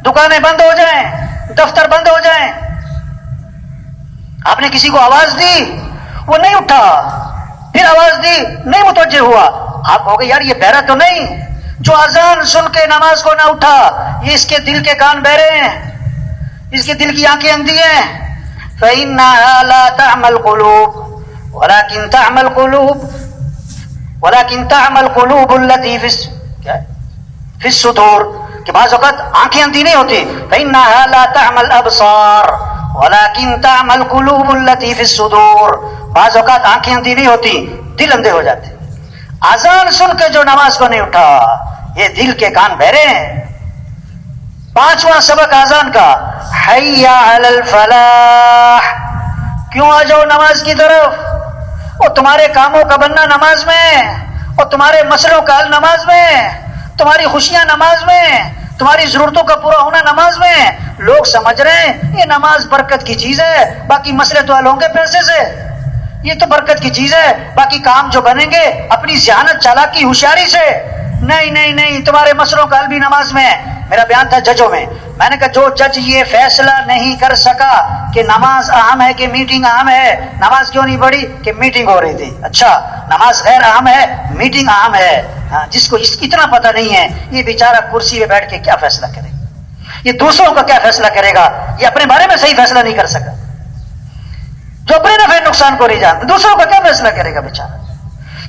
دکانیں بند ہو جائیں، دفتر بند ہو جائیں، آپ نے کسی کو آواز دی وہ نہیں اٹھا، پھر آواز دی نہیں متوجہ ہوا، آپ کہو گے یار یہ بہرا تو نہیں، جو اذان سن کے نماز کو نہ اٹھا یہ اس کے دل کے کان بہرے ہیں، اس کے دل کی آنکھیں اندھی ہیں۔ فإنها لا تعمى القلوب ولكن تعمى القلوب التي في الصدور، کہ بعض اوقات آنکھیں اندھی نہیں ہوتی، فإنها لا تعمى الأبصار ولكن تعمى القلوب التي في الصدور، بعض اوقات آنکھیں اندھی نہیں ہوتی، دل اندھے ہو جاتے۔ اذان سن کے جو نماز کو نہیں اٹھا یہ دل کے کان بہرے ہیں۔ پانچواں سبق اذان کا، حی علی الفلاح، کیوں آ جاؤ نماز کی طرف، اور تمہارے کاموں کا بننا نماز میں، اور تمہارے مسئلوں کا حل نماز میں، تمہاری خوشیاں نماز میں، تمہاری ضرورتوں کا پورا ہونا نماز میں۔ لوگ سمجھ رہے ہیں یہ نماز برکت کی چیز ہے، باقی مسئلے تو حل ہوں گے پیسے سے، یہ تو برکت کی چیز ہے، باقی کام جو بنیں گے اپنی ذہانت چالاکی ہوشیاری سے۔ نہیں نہیں نہیں، تمہارے مسئلوں کا حل بھی نماز میں۔ میرا بیان تھا ججوں میں نے کہا جو جج یہ فیصلہ نہیں کر سکا کہ نماز اہم ہے کہ میٹنگ اہم ہے، نماز کیوں نہیں پڑھی؟ کہ میٹنگ ہو رہی تھی۔ اچھا نماز غیر اہم ہے، میٹنگ اہم ہے۔ جس کو اتنا پتہ نہیں ہے یہ بیچارہ کرسی پہ بیٹھ کے کیا فیصلہ کرے گا، یہ دوسروں کا کیا فیصلہ کرے گا، یہ اپنے بارے میں صحیح فیصلہ نہیں کر سکا، جو اپنے نفع نقصان کو نہیں جانتا دوسروں کا کیا فیصلہ کرے گا بیچارہ۔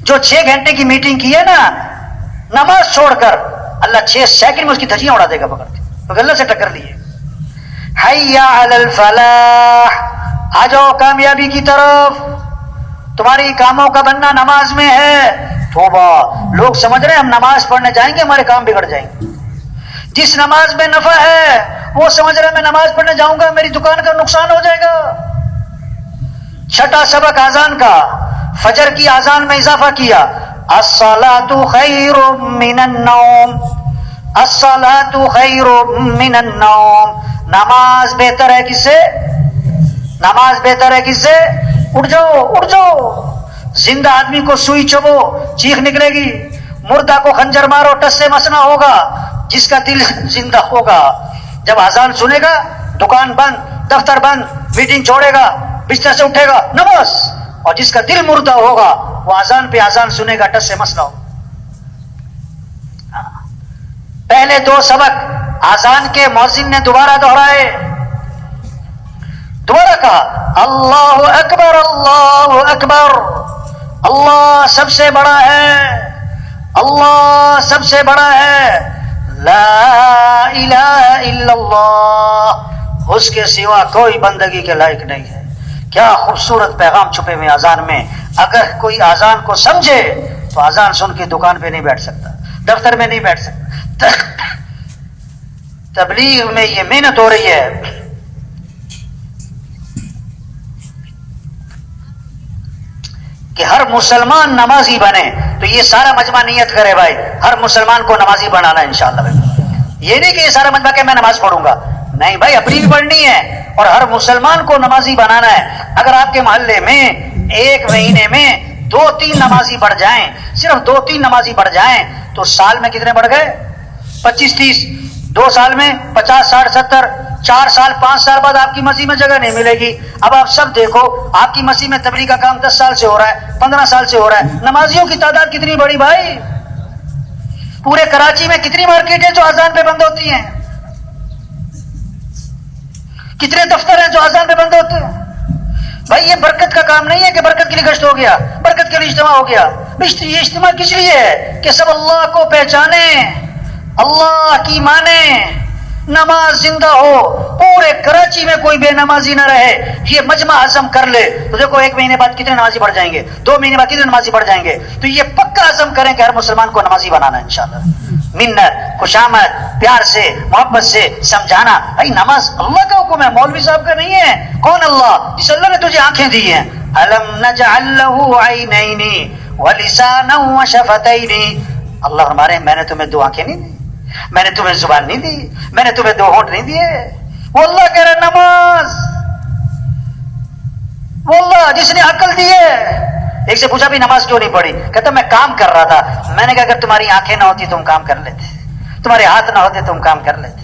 جو 6 گھنٹے کی میٹنگ کی ہے نا نماز چھوڑ کر، اللہ 6 سیکنڈ میں اس کی دھجیاں اڑا دے گا پکڑ کے، تو اللہ سے ٹکر لیے۔ حی علی الفلاح، آ جاؤ کامیابی کی طرف، تمہاری کاموں کا بننا نماز میں ہے۔ توبہ، لوگ سمجھ رہے ہیں ہم نماز پڑھنے جائیں گے ہمارے کام بگڑ جائیں گے۔ جس نماز میں نفع ہے وہ سمجھ رہے ہیں میں نماز پڑھنے جاؤں گا میری دکان کا نقصان ہو جائے گا۔ چھٹا سبق اذان کا، فجر کی اذان میں اضافہ کیا، الصلاۃ خیر من النوم، الصلاۃ خیر من النوم، نماز بہتر ہے کس سے؟ نماز بہتر ہے کس سے؟ اٹھ جاؤ اٹھ جاؤ، زندہ آدمی کو سوئی چبو چیخ نکلے گی، مردہ کو خنجر مارو ٹس سے مسنا ہوگا، جس کا دل زندہ ہوگا جب اذان سنے گا دکان بند، دفتر بند، میٹنگ چھوڑے گا، بستر سے اٹھے گا نماز، اور جس کا دل مردہ ہوگا وہ اذان پہ اذان سنے گا ٹس سے مسنا ہوگا۔ پہلے دو سبق اذان کے مؤذن نے دوبارہ دہرائے، دوبارہ کہا اللہ اکبر اللہ اکبر، اللہ سب سے بڑا ہے، اللہ سب سے بڑا ہے، لا الہ الا اللہ، اس کے سوا کوئی بندگی کے لائق نہیں ہے۔ کیا خوبصورت پیغام چھپے ہوئے اذان میں۔ اگر کوئی اذان کو سمجھے تو اذان سن کے دکان پہ نہیں بیٹھ سکتا، دفتر میں نہیں بیٹھ سکتا۔ تبلیغ میں یہ محنت ہو رہی ہے کہ ہر مسلمان نمازی بنے، تو یہ سارا مجمع نیت کرے بھائی ہر مسلمان کو نمازی بنانا ہے انشاءاللہ بھائی۔ یہ نہیں کہ یہ سارا مجمع کہ میں نماز پڑھوں گا، نہیں بھائی، اپنی بھی پڑھنی ہے اور ہر مسلمان کو نمازی بنانا ہے۔ اگر آپ کے محلے میں ایک مہینے میں 2-3 نمازی بڑھ جائیں، صرف 2-3 نمازی بڑھ جائیں، تو سال میں کتنے بڑھ گئے؟ 25-30، 2 سال میں 50-60-70، 4 سال 5 سال بعد آپ کی مسجد میں جگہ نہیں ملے گی۔ اب آپ سب دیکھو آپ کی مسجد میں تبلیغ کا کام 10 سال سے ہو رہا ہے، 15 سال سے ہو رہا ہے، نمازیوں کی تعداد کتنی بڑی بھائی؟ پورے کراچی میں کتنی مارکیٹیں جو اذان پہ بند ہوتی ہیں، کتنے دفتر ہیں جو اذان پہ بند ہوتے ہیں؟ بھائی یہ برکت کا کام نہیں ہے کہ برکت کے لیے گشت ہو گیا، برکت کے لیے اجتماع ہو گیا۔ یہ اجتماع کس لیے ہے؟ کہ سب اللہ کو پہچانیں، اللہ کی مانیں، نماز زندہ ہو، پورے کراچی میں کوئی بے نمازی نہ رہے۔ یہ مجمع عزم کر لے تو دیکھو 1 مہینے بعد کتنے نمازی بڑھ جائیں گے، 2 مہینے بعد کتنے نمازی بڑھ جائیں گے۔ تو یہ پکا عزم کریں کہ ہر مسلمان کو نمازی بنانا ہے انشاءاللہ۔ منت، خوشامد، پیار سے، محبت سے سمجھانا، بھائی نماز اللہ کا حکم ہے، مولوی صاحب کا نہیں ہے۔ کون اللہ؟ جس اللہ نے تجھے آنکھیں دی ہیں۔ الم نجعل له عینین ولسانا وشفتین، اللہ فرمارے میں نے تمہیں 2 آنکھیں نہیں دی، میں نے تمہیں زبان نہیں دی، میں نے تمہیں 2 ہونٹ نہیں دیے۔ وہ اللہ کہہ رہا نماز، وہ اللہ جس نے عقل دی ہے۔ ایک سے پوچھا بھی نماز کیوں نہیں پڑھی؟ کہتا میں کام کر رہا تھا۔ میں نے کہا اگر تمہاری آنکھیں نہ ہوتی تم کام کر لیتے، تمہارے ہاتھ نہ ہوتے تم کام کر لیتے۔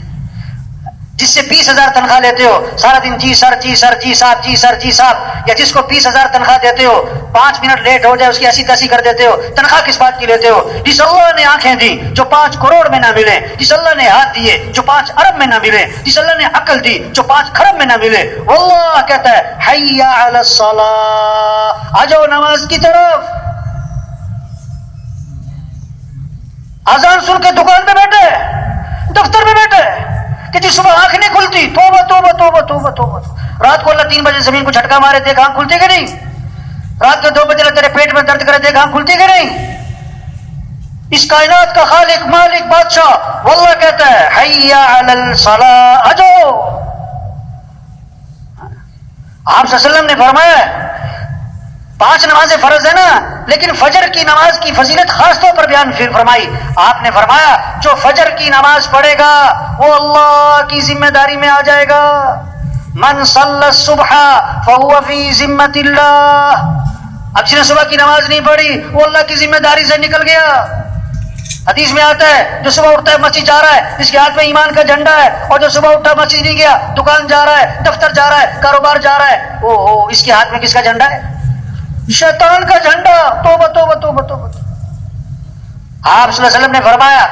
جس سے 20,000 تنخواہ لیتے ہو، سارا دن جی سر جی سر جی صاحب جی سر جی صاحب، یا جس کو 20,000 تنخواہ دیتے ہو 5 منٹ لیٹ ہو جائے اس کی 80-80 کر دیتے ہو، تنخواہ کس بات کی لیتے ہو؟ جس اللہ نے آنکھیں دی جو 5 کروڑ میں نہ ملے، جس اللہ نے ہاتھ دیے جو 5 ارب میں نہ ملے، جس اللہ نے عقل دی جو 5 کھرب میں نہ ملے، واللہ کہتا ہے حی علی الصلاۃ، آ جاؤ نماز کی طرف۔ اذان سن کے دکان پہ بیٹھے، دفتر میں بیٹھے کہ جس صبح آنکھ نہیں کھلتی، توبہ توبہ توبہ توبہ توبہ، رات کو اللہ 3 بجے زمین کو جھٹکا مارے دیکھ آنکھ کھلتی کہ نہیں، رات کو 2 بجے تیرے پیٹ میں درد کرے دیکھ آنکھ کھلتی کہ نہیں۔ اس کائنات کا خالق مالک بادشاہ واللہ کہتا ہے حی علی الصلاۃ، آ جاؤ۔ آپ صلی اللہ علیہ وسلم نے فرمایا 5 نمازیں فرض ہے نا، لیکن فجر کی نماز کی فضیلت خاص طور پر بیان فرمائی۔ آپ نے فرمایا جو فجر کی نماز پڑھے گا وہ اللہ کی ذمہ داری میں آ جائے گا۔ من صلی الصبح فهو فی ذمۃ اللہ، اب جس نے صبح کی نماز نہیں پڑھی وہ اللہ کی ذمہ داری سے نکل گیا۔ حدیث میں آتا ہے جو صبح اٹھتا ہے مسجد جا رہا ہے، اس کے ہاتھ میں ایمان کا جھنڈا ہے، اور جو صبح اٹھا مسجد نہیں گیا، دکان جا رہا ہے، دفتر جا رہا ہے، کاروبار جا رہا ہے، اس کے ہاتھ میں کس کا جھنڈا ہے؟ شیطان کا جھنڈا۔ توبہ توبہ توبہ توبہ۔ آپ صلی اللہ علیہ وسلم نے فرمایا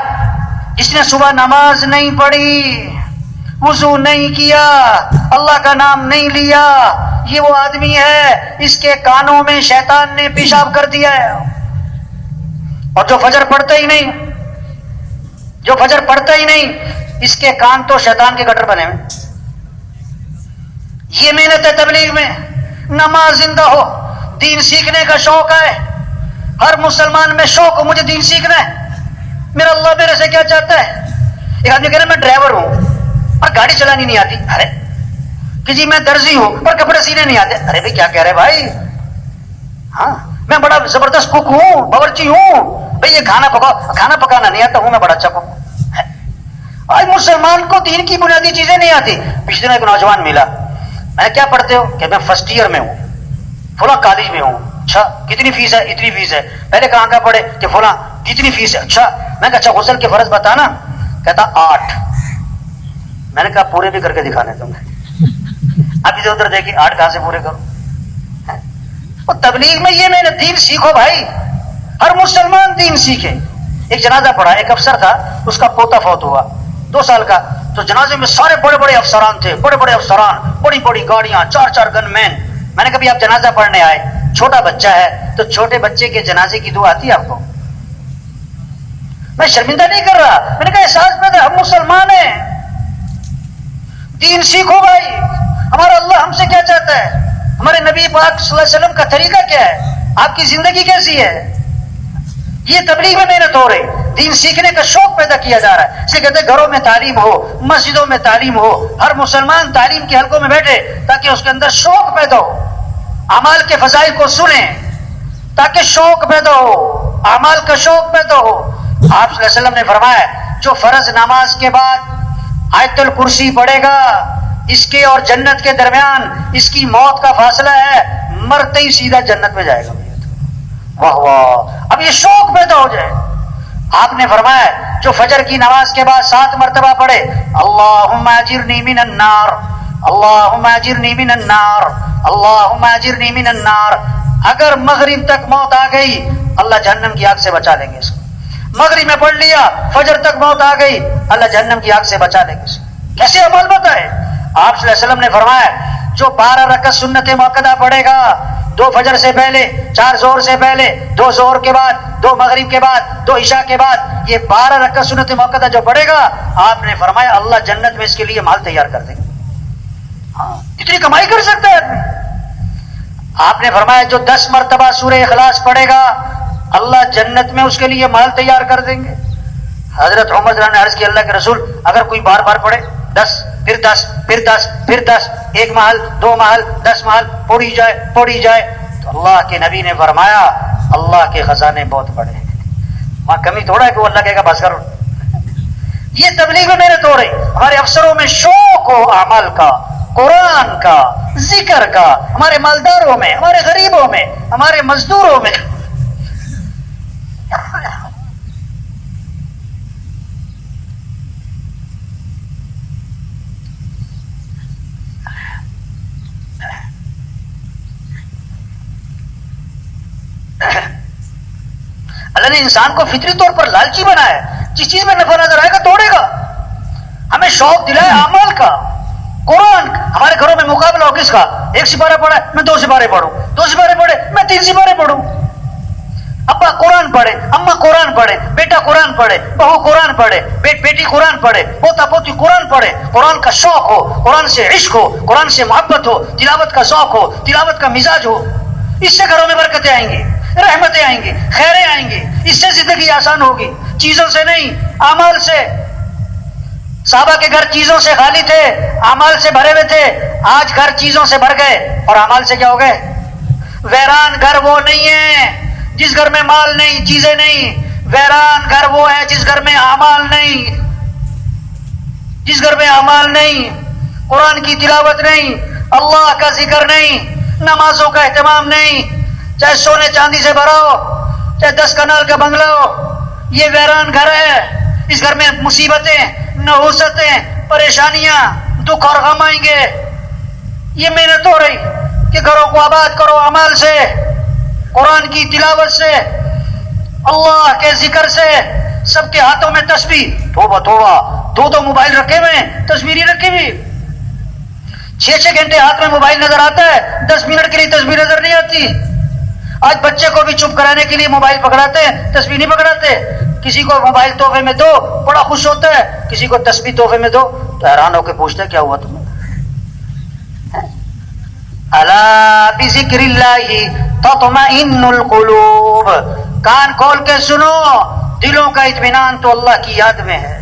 جس نے صبح نماز نہیں پڑھی، وضو نہیں کیا، اللہ کا نام نہیں لیا، یہ وہ آدمی ہے اس کے کانوں میں شیطان نے پیشاب کر دیا ہے۔ اور جو فجر پڑھتا ہی نہیں، جو فجر پڑھتا ہی نہیں، اس کے کان تو شیطان کے گٹر بنے ہوئے۔ یہ محنت ہے تبلیغ میں، نماز زندہ ہو، دین سیکھنے کا شوق ہے ہر مسلمان میں، شوق ہو مجھے دین سیکھنا ہے، میرا اللہ میرے سے کیا چاہتا ہے۔ ایک آدمی کہہ رہا ہے میں ڈرائیور ہوں اور گاڑی چلانی نہیں آتی، ارے کہ جی میں درزی ہوں پر کپڑے سینے نہیں آتے، ارے بھائی کیا کہہ رہے بھائی، ہاں میں بڑا زبردست کوک ہوں، باورچی ہوں، بھائی یہ کھانا پکانا نہیں آتا ہوں میں بڑا اچھا کوک ہوں، آج مسلمان کو دین کی بنیادی چیزیں نہیں آتی. پچھلے دن ایک نوجوان ملا, میں کیا پڑھتے ہو کہ میں فرسٹ ایئر میں ہوں, فلاں کالج میں ہوں. اچھا کتنی فیس ہے؟ اتنی فیس ہے. پہلے کہاں کا پڑھے کہ فلاں. کتنی فیس ہے؟ اچھا. میں کہا اچھا غسل کے فرض بتانا. کہتا 8. میں نے کہا پورے بھی کر کے دکھانے تم نے. اب ادھر ادھر دیکھیں 8 کہاں سے پورے کروں. اور تبلیغ میں یہ میں نے دین سیکھو بھائی, ہر مسلمان دین سیکھے. ایک جنازہ پڑھا, ایک افسر تھا, اس کا پوتا فوت ہوا 2 سال کا. تو جنازے میں سارے بڑے بڑے افسران تھے, بڑے بڑے افسران, بڑی بڑی گاڑیاں, 4 گن مین. میں نے کبھی آپ جنازہ پڑھنے آئے, چھوٹا بچہ ہے تو چھوٹے بچے کے جنازے کی دعا آتی ہے آپ کو؟ میں شرمندہ نہیں کر رہا, میں نے کہا احساس میں ہم مسلمان ہیں, دین سیکھو بھائی. ہمارا اللہ ہم سے کیا چاہتا ہے, ہمارے نبی پاک صلی اللہ علیہ وسلم کا طریقہ کیا ہے, آپ کی زندگی کیسی ہے. یہ تبلیغ میں محنت ہو رہی, دین سیکھنے کا شوق پیدا کیا جا رہا ہے. اس لیے کہتے ہیں گھروں میں تعلیم ہو, مسجدوں میں تعلیم ہو, ہر مسلمان تعلیم کے حلقوں میں بیٹھے تاکہ اس کے اندر شوق پیدا ہو, اعمال کے فضائل کو سنیں تاکہ شوق پیدا ہو, اعمال کا شوق پیدا ہو. آپ صلی اللہ علیہ وسلم نے فرمایا جو فرض نماز کے بعد آیت الکرسی پڑھے گا, اس کے اور جنت کے درمیان اس کی موت کا فاصلہ ہے, مرتے ہی سیدھا جنت میں جائے گا. واہ واہ, اب یہ شوق پیدا ہو جائے. آپ نے فرمایا جو فجر کی نماز کے بعد 7 مرتبہ پڑھے اللہم اجرنی من النار, اللہم اجرنی من النار, اللہم اجرنی من النار, اگر مغرب تک موت آ گئی اللہ جہنم کی آگ سے بچا لیں گے اس کو. مغرب میں پڑھ لیا, فجر تک موت آ گئی, اللہ جہنم کی آگ سے بچا لیں گے اس کو. کیسے عمل بتائے؟ آپ صلی اللہ علیہ وسلم نے فرمایا جو 12 رکعت سنت موقدہ پڑھے گا, 2 فجر سے پہلے, 4 ظہر سے پہلے, 2 ظہر کے بعد, 2 مغرب کے بعد, 2 عشاء کے بعد, یہ 12 رکعت سنت موقدہ جو پڑھے گا, آپ نے فرمایا اللہ جنت میں اس کے لیے مال تیار کر دیں گے. ہاں اتنی کمائی کر سکتا ہے آدمی. آپ نے فرمایا جو 10 مرتبہ سورہ اخلاص پڑھے گا اللہ جنت میں اس کے لیے مال تیار کر دیں گے. حضرت عمر رضی اللہ عنہ نے عرض کی اللہ کے رسول اگر کوئی بار بار پڑھے 10 پھر 10 پھر 10 پھر 10, 1 محل 2 محل 10 محل پڑھی جائے تو اللہ کے نبی نے فرمایا اللہ کے خزانے بہت بڑے ہیں, وہاں کمی تھوڑا ہے کہ وہ اللہ کہے گا بس کرو. یہ تبلیغ میں محنت ہو رہی. ہمارے افسروں میں شوق ہو اعمال کا, قرآن کا, ذکر کا, ہمارے مالداروں میں, ہمارے غریبوں میں, ہمارے مزدوروں میں. اللہ نے انسان کو فطری طور پر لالچی بنایا ہے, جس چیز میں نفع نظر آئے گا توڑے گا. ہمیں شوق دلایا اعمال کا, قرآن. ہمارے گھروں میں مقابلہ ہو کس کا, 1 سپارہ پڑھا ہے میں 2 سپارے پڑھوں, 2 سپارے پڑھے میں 3 سپارے پڑھوں. ابا قرآن پڑھے, اما قرآن پڑھے, بیٹا قرآن پڑھے, بہو قرآن پڑھے, بیٹی قرآن پڑھے, پوتا پوتی قرآن پڑھے. قرآن کا شوق ہو, قرآن سے عشق ہو, قرآن سے محبت ہو, تلاوت کا ذوق ہو, تلاوت کا مزاج ہو. اس سے گھروں میں برکتیں آئیں گی, رحمتیں آئیں گی, خیریں آئیں گی. اس سے زندگی آسان ہوگی, چیزوں سے نہیں اعمال سے. صحابہ کے گھر چیزوں سے خالی تھے, اعمال سے بھرے ہوئے تھے. آج گھر چیزوں سے بھر گئے اور اعمال سے کیا ہو گئے؟ ویران گھر وہ نہیں ہے جس گھر میں مال نہیں, چیزیں نہیں. ویران گھر وہ ہے جس گھر میں اعمال نہیں, جس گھر میں اعمال نہیں, قرآن کی تلاوت نہیں, اللہ کا ذکر نہیں, نمازوں کا اہتمام نہیں. چاہے سونے چاندی سے بھرا ہو, چاہے 10 کنال کا بنگلہ ہو, یہ ویران گھر ہے. اس گھر میں مصیبتیں, نحوستیں, پریشانیاں, دکھ اور غم آئیں گے. یہ محنت ہو رہی کہ گھروں کو آباد کرو اعمال سے, قرآن کی تلاوت سے, اللہ کے ذکر سے. سب کے ہاتھوں میں تسبیح, توبہ توبہ, 2 موبائل رکھے ہوئے ہیں, تصویر ہی رکھی ہوئی. 6 گھنٹے ہاتھ میں موبائل نظر آتا ہے, 10 منٹ کے لیے تصویر نظر نہیں آتی. آج بچے کو بھی چپ کرانے کے لیے موبائل پکڑاتے ہیں, تصویر نہیں پکڑاتے. کسی کو موبائل تحفے میں دو بڑا خوش ہوتا ہے, کسی کو تسبیح تحفے میں دو تو حیران ہو کے پوچھتا ہے کیا ہوا تمہیں. الا بذکر اللہ تطمئن القلوب, کان کھول کے سنو, دلوں کا اطمینان تو اللہ کی یاد میں ہے.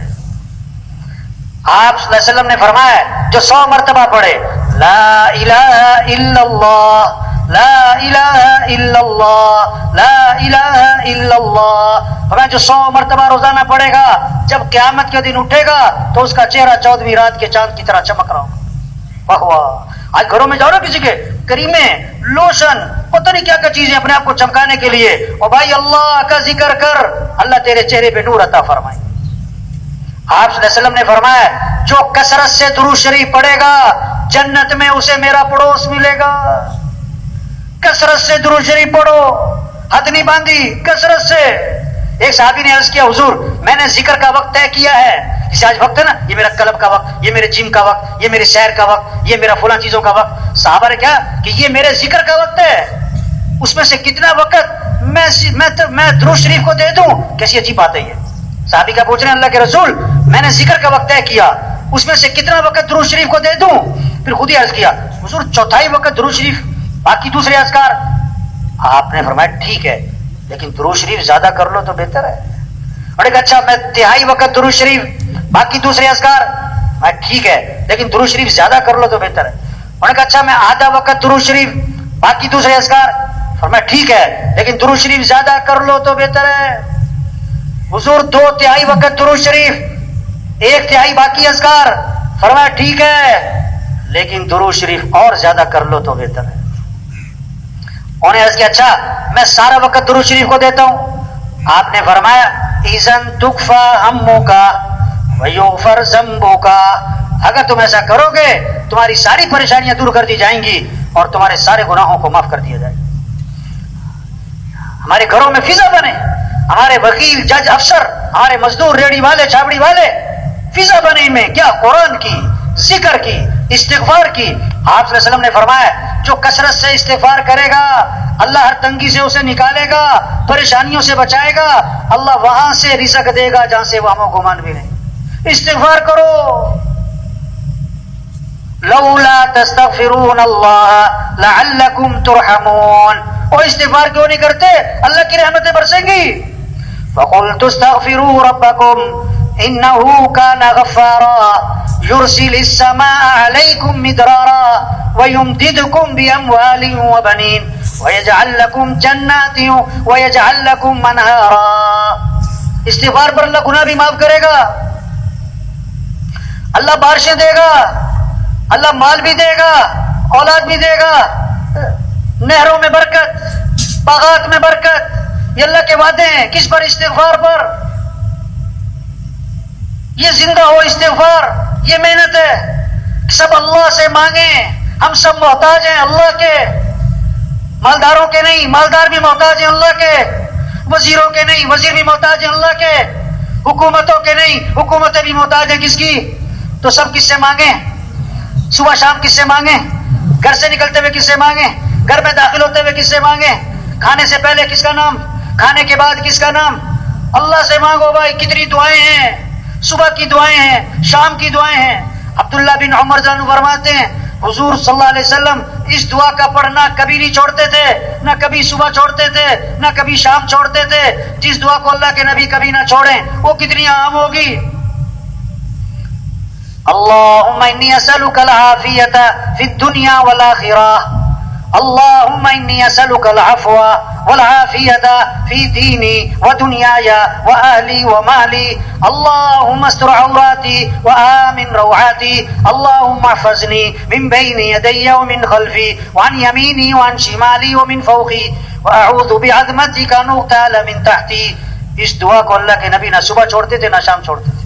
آپ صلی اللہ علیہ وسلم نے فرمایا جو 100 مرتبہ پڑھے لا الہ الا اللہ لا الہ الا اللہ لا الہ الا اللہ. فرمایا جو 100 مرتبہ روزانہ پڑھے گا جب قیامت کے دن اٹھے گا تو اس کا چہرہ 14ویں رات کے چاند کی طرح چمک رہا ہوگا. واہ واہ. آج گھروں میں جاؤ نا کسی کے کریمے لوشن پتہ نہیں کیا کیا چیزیں اپنے آپ کو چمکانے کے لیے, اور بھائی اللہ کا ذکر کر, اللہ تیرے چہرے پہ نور عطا فرمائے. آپ صلی اللہ علیہ وسلم نے فرمایا جو کثرت سے درود شریف پڑھے گا جنت میں اسے میرا پڑوس ملے گا. کثرت سے درود شریف پڑھو, حد نہیں باندھی, کثرت سے. ایک صحابی نے عرض کیا حضور میں نے ذکر کا وقت طے کیا ہے, جسے آج وقت ہے نا, یہ میرا کلب کا وقت, یہ میرے جم کا وقت, یہ میرے سیر کا وقت, یہ میرا فلاں چیزوں کا وقت. صحابہ نے کہا کہ یہ میرے ذکر کا وقت ہے, اس میں سے کتنا وقت میں درود شریف کو دے دوں. کیسی عجیب بات ہے یہ. صحابی کا پوچھ رہے ہیں اللہ کے رسول میں نے ذکر کا وقت طے کیا, اس میں سے کتنا وقت درود شریف کو دے دوں. پھر خود ہی عرض کیا حضور 1/4 وقت درود شریف, باقی دوسرے اذکار. آپ نے فرمایا ٹھیک ہے لیکن درود شریف زیادہ کر لو تو بہتر ہے. اور ایک اچھا میں 1/3 وقت درود شریف باقی دوسرے اذکار. ٹھیک ہے لیکن درود شریف زیادہ کر لو تو بہتر ہے. اور ایک اچھا میں آدھا وقت درود شریف باقی دوسرے اذکار. فرمایا ٹھیک ہے لیکن درود شریف زیادہ کر لو تو بہتر ہے. حضور 2/3 وقت درود شریف 1/3 باقی اذکار. فرمایا ٹھیک ہے لیکن درود شریف اور زیادہ کر لو تو بہتر ہے. انہوں نے عرض کیا اچھا میں سارا وقت درود شریف کو دیتا ہوں. آپ نے فرمایا اذن تکفا ہموکا ویغفر ذنبوکا, اگر تم ایسا کرو گے تمہاری ساری پریشانیاں دور کر دی جائیں گی اور تمہارے سارے گناہوں کو معاف کر دیا جائے گا. ہمارے گھروں میں فضا بنے, ہمارے وکیل جج افسر ہمارے مزدور ریڑھی والے چھاپڑی والے فضا بنے ان میں کیا قرآن کی, ذکر کی, استغفار کی. آپ صلی اللہ علیہ وسلم نے فرمایا جو کثرت سے استغفار کرے گا اللہ ہر تنگی سے اسے نکالے گا, پریشانیوں سے بچائے گا, اللہ وہاں سے رزق دے گا جہاں سے وہم و گمان بھی نہیں. استغفار کرو. لولا تستغفرون اللہ لعلکم ترحمون. اور استغفار کیوں نہیں کرتے, اللہ کی رحمتیں برسیں گی. فقلت استغفروا ربکم انه كان غفارا يرسل السماء عليكم مدرارا ويمددكم باموال وبنين ويجعل لكم جنات ويجعل لكم انهارا. استغفار پر اللہ گناہ بھی معاف کرے گا, اللہ بارشیں دے گا, اللہ مال بھی دے گا, اولاد بھی دے گا, نہروں میں برکت, باغات میں برکت. یہ اللہ کے وعدے ہیں. کس پر؟ استغفار پر. یہ زندہ ہو استغفار, یہ محنت ہے. سب اللہ سے مانگیں, ہم سب محتاج ہیں اللہ کے, مالداروں کے نہیں, مالدار بھی محتاج ہیں اللہ کے, وزیروں کے نہیں, وزیر بھی محتاج ہیں اللہ کے, حکومتوں کے نہیں, حکومتیں بھی محتاج ہیں کس کی؟ تو سب کس سے مانگیں؟ صبح شام کس سے مانگیں؟ گھر سے نکلتے ہوئے کس سے مانگیں؟ گھر میں داخل ہوتے ہوئے کس سے مانگیں؟ کھانے سے پہلے کس کا نام, کھانے کے بعد کس کا نام؟ اللہ سے مانگو بھائی. کتنی دعائیں ہیں, صبح کی دعائیں ہیں, شام کی دعائیں ہیں. عبداللہ بن عمر رضی اللہ عنہ فرماتے ہیں حضور صلی اللہ علیہ وسلم اس دعا کا پڑھنا کبھی نہیں چھوڑتے تھے, نہ کبھی صبح چھوڑتے تھے, نہ کبھی شام چھوڑتے تھے. جس دعا کو اللہ کے نبی کبھی نہ چھوڑیں وہ کتنی عام ہوگی. اللہم انی اسألک العافیۃ فی الدنیا والآخرہ, اللہم انی اسألک العفو والعافیۃ فی دینی ودنیای واہلی ومالی, اللہم استر عوراتی وآمن روعاتی, اللہم احفظنی من بین یدی ومن خلفی وعن یمینی وعن شمالی ومن فوقی واعوذ بعظمتک ان اغتال من تحتی. اس دعا کو اللہ کے نبی نہ صبح چھوڑتے تھے نہ شام چھوڑتے تھے.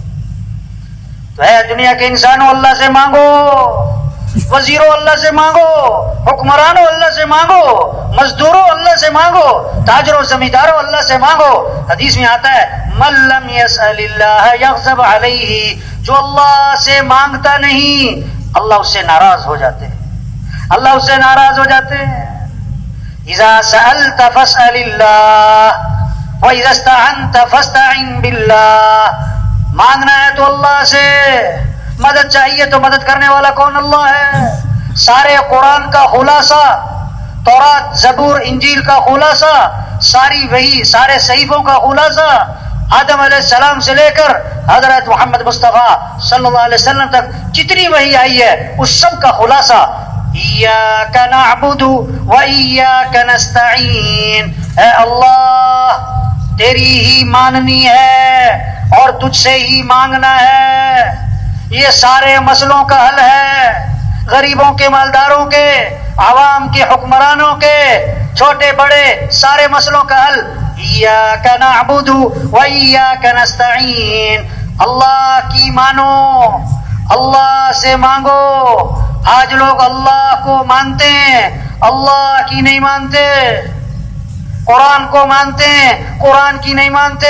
تو اے دنیا کے انسانوں اللہ سے مانگو, وزیروں اللہ سے مانگو, حکمرانوں اللہ سے مانگو, مزدوروں اللہ سے مانگو, تاجروں زمینداروں اللہ سے مانگو. حدیث میں آتا ہے من لم يسأل اللہ یغضب علیہ, جو اللہ سے مانگتا نہیں اللہ اس سے ناراض ہو جاتے ہیں, اللہ اس سے ناراض ہو جاتے ہیں. اذا سألت فاسأل اللہ واذا استعنت فاستعن باللہ. مانگنا ہے تو اللہ سے, مدد چاہیے تو مدد کرنے والا کون؟ اللہ ہے. سارے قرآن کا خلاصہ, تورات زبور انجیل کا خلاصہ, ساری وحی, سارے صحیفوں کا خلاصہ, آدم علیہ السلام سے لے کر حضرت محمد مصطفیٰ صلی اللہ علیہ وسلم تک جتنی وحی آئی ہے اس سب کا خلاصہ ایاک نعبد و ایاک نستعین، اے اللہ تیری ہی ماننی ہے اور تجھ سے ہی مانگنا ہے، یہ سارے مسئلوں کا حل ہے، غریبوں کے، مالداروں کے، عوام کے، حکمرانوں کے، چھوٹے بڑے سارے مسئلوں کا حل ایاک نعبد و ایاک نستعین، اللہ کی مانو، اللہ سے مانگو۔ آج لوگ اللہ کو مانتے ہیں، اللہ کی نہیں مانتے، قرآن کو مانتے ہیں، قرآن کی نہیں مانتے،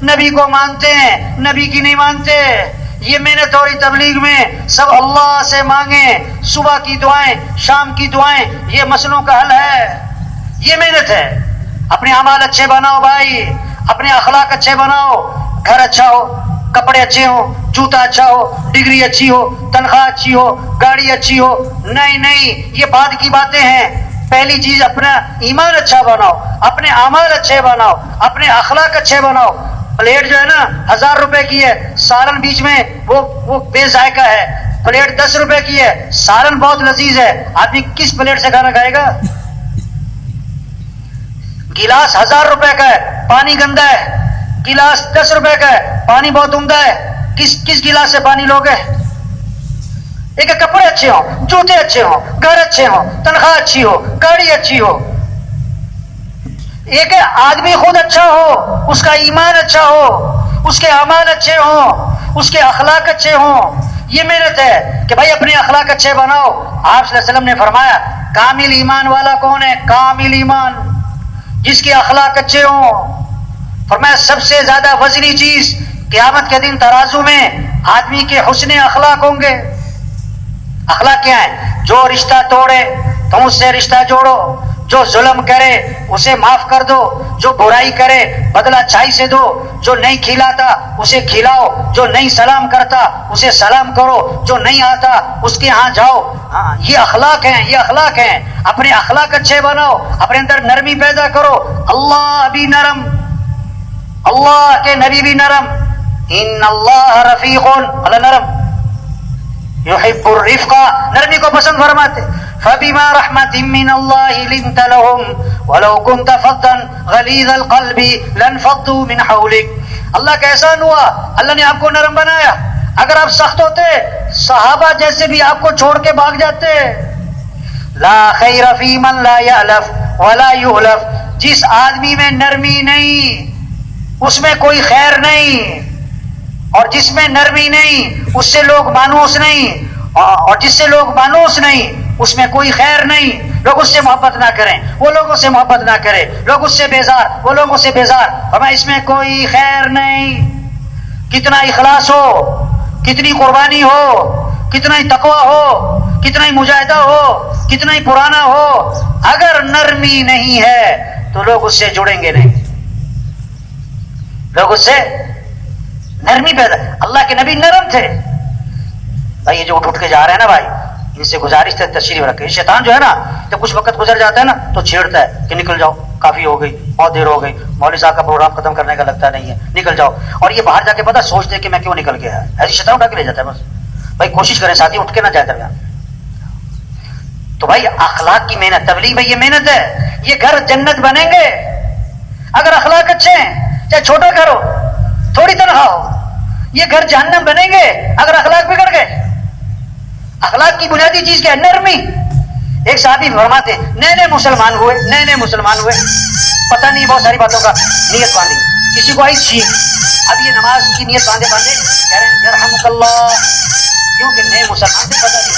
نبی کو مانتے ہیں، نبی کی نہیں مانتے۔ یہ محنت اور تبلیغ میں سب اللہ سے مانگیں، صبح کی دعائیں، شام کی دعائیں، یہ مسئلوں کا حل ہے، یہ محنت ہے۔ اپنے اعمال اچھے بناؤ بھائی، اپنے اخلاق اچھے بناؤ، گھر اچھا ہو، کپڑے اچھے ہو، جوتا اچھا ہو، ڈگری اچھی ہو، تنخواہ اچھی ہو، گاڑی اچھی ہو، نہیں، یہ بعد کی باتیں ہیں۔ پہلی چیز اپنا ایمان اچھا بناؤ، اپنے اعمال اچھے بناؤ، اپنے اخلاق اچھے بناؤ۔ پلیٹ جو ہے نا 1000 روپے کی ہے، سالن بیچ میں وہ بے ذائقہ ہے، پلیٹ 10 روپے کی ہے، سالن بہت لذیذ ہے، آدمی کس پلیٹ سے کھانا کھائے گا؟ گلاس 1000 روپے کا ہے، پانی گندا ہے، گلاس 10 روپے کا ہے، پانی بہت عمدہ ہے، کس گلاس سے پانی لوگے؟ ایک کپڑے اچھے ہوں، جوتے اچھے ہوں، گھر اچھے ہوں، تنخواہ اچھی ہو، گاڑی اچھی ہو، ایک آدمی خود اچھا ہو، اس کا ایمان اچھا ہو، اس کے اعمال اچھے ہوں، اس کے اخلاق اچھے ہوں، یہ محنت ہے کہ بھائی اپنے اخلاق اچھے بناؤ۔ آپ صلی اللہ علیہ وسلم نے فرمایا کامل ایمان والا کون ہے؟ کامل ایمان جس کے اخلاق اچھے ہوں۔ فرمایا سب سے زیادہ وزنی چیز قیامت کے دن ترازو میں آدمی کے حسن اخلاق ہوں گے۔ اخلاق کیا ہے؟ جو رشتہ توڑے تم اس سے رشتہ جوڑو، جو ظلم کرے اسے معاف کر دو، جو برائی کرے بدلہ اچھائی سے دو، جو نہیں کھلاتا اسے کھلاؤ، جو نہیں سلام کرتا اسے سلام کرو، جو نہیں آتا اس کے ہاں جاؤ۔ یہ اخلاق ہیں، یہ اخلاق ہیں۔ اپنے اخلاق اچھے بناؤ، اپنے اندر نرمی پیدا کرو۔ اللہ بھی نرم، اللہ کے نبی بھی نرم، ان اللہ رفیق، اللہ نرم، یحب الرفق، نرمی کو پسند فرماتے۔ فبما رحمت من اللہ لنت لهم ولو كنت فظا غلیظ القلب لانفضوا من حولك۔ اللہ کا احسان ہوا، اللہ نے آپ کو نرم بنایا۔ اگر آپ سخت ہوتے صحابہ جیسے بھی آپ کو چھوڑ کے بھاگ جاتے۔ لا خیر فی من لا یألف ولا یؤلف، جس آدمی میں نرمی نہیں اس میں کوئی خیر نہیں، اور جس میں نرمی نہیں اس سے لوگ مانوس نہیں، اور جس سے لوگ مانوس نہیں اس میں کوئی خیر نہیں۔ لوگ اس سے محبت نہ کریں، وہ لوگوں سے محبت نہ کرے، لوگ اس سے بیزار، وہ لوگوں سے بیزار، ہمیں اس میں کوئی خیر نہیں۔ کتنا اخلاص ہو، کتنی قربانی ہو، کتنا ہی تقویٰ ہو، کتنا ہی مجاہدہ ہو، کتنا ہی پرانا ہو، اگر نرمی نہیں ہے تو لوگ اس سے جڑیں گے نہیں، لوگ اس سے نرمی پیدا۔ اللہ کے نبی نرم تھے بھائی۔ یہ جو اٹھ کے جا رہے ہیں نا بھائی، ان سے گزارش ہے تشریف رکھے۔ شیطان جو ہے نا جب کچھ وقت گزر جاتا ہے نا تو چھیڑتا ہے کہ نکل جاؤ، کافی ہو گئی، بہت دیر ہو گئی، مولوی صاحب کا پروگرام ختم کرنے کا لگتا نہیں ہے، نکل جاؤ۔ اور یہ باہر جا کے پتا سوچتے کہ میں کیوں نکل گیا، ایسی شیطان اٹھا کے لے جاتا ہے بس۔ بھائی کوشش کریں ساتھی اٹھ کے نہ جائے درمیان۔ تو بھائی اخلاق کی محنت، تبلیغ میں یہ محنت ہے۔ یہ گھر جنت بنیں گے اگر اخلاق اچھے ہیں، چاہے چھوٹا گھر ہو، تھوڑی تنخواہ ہو۔ یہ گھر جہنم بنیں گے اگر اخلاق بگڑ گئے۔ اخلاق کی بنیادی چیز کیا ہے؟ نرمی۔ ایک صحابی فرماتے نئے مسلمان ہوئے، پتہ نہیں بہت ساری باتوں کا نیت باندھی، کسی کو آئی چھینک، اب یہ نماز کی نیت باندھے کہہ رہے ہیں یرحمک اللہ، کیونکہ نئے مسلمان سے پتہ نہیں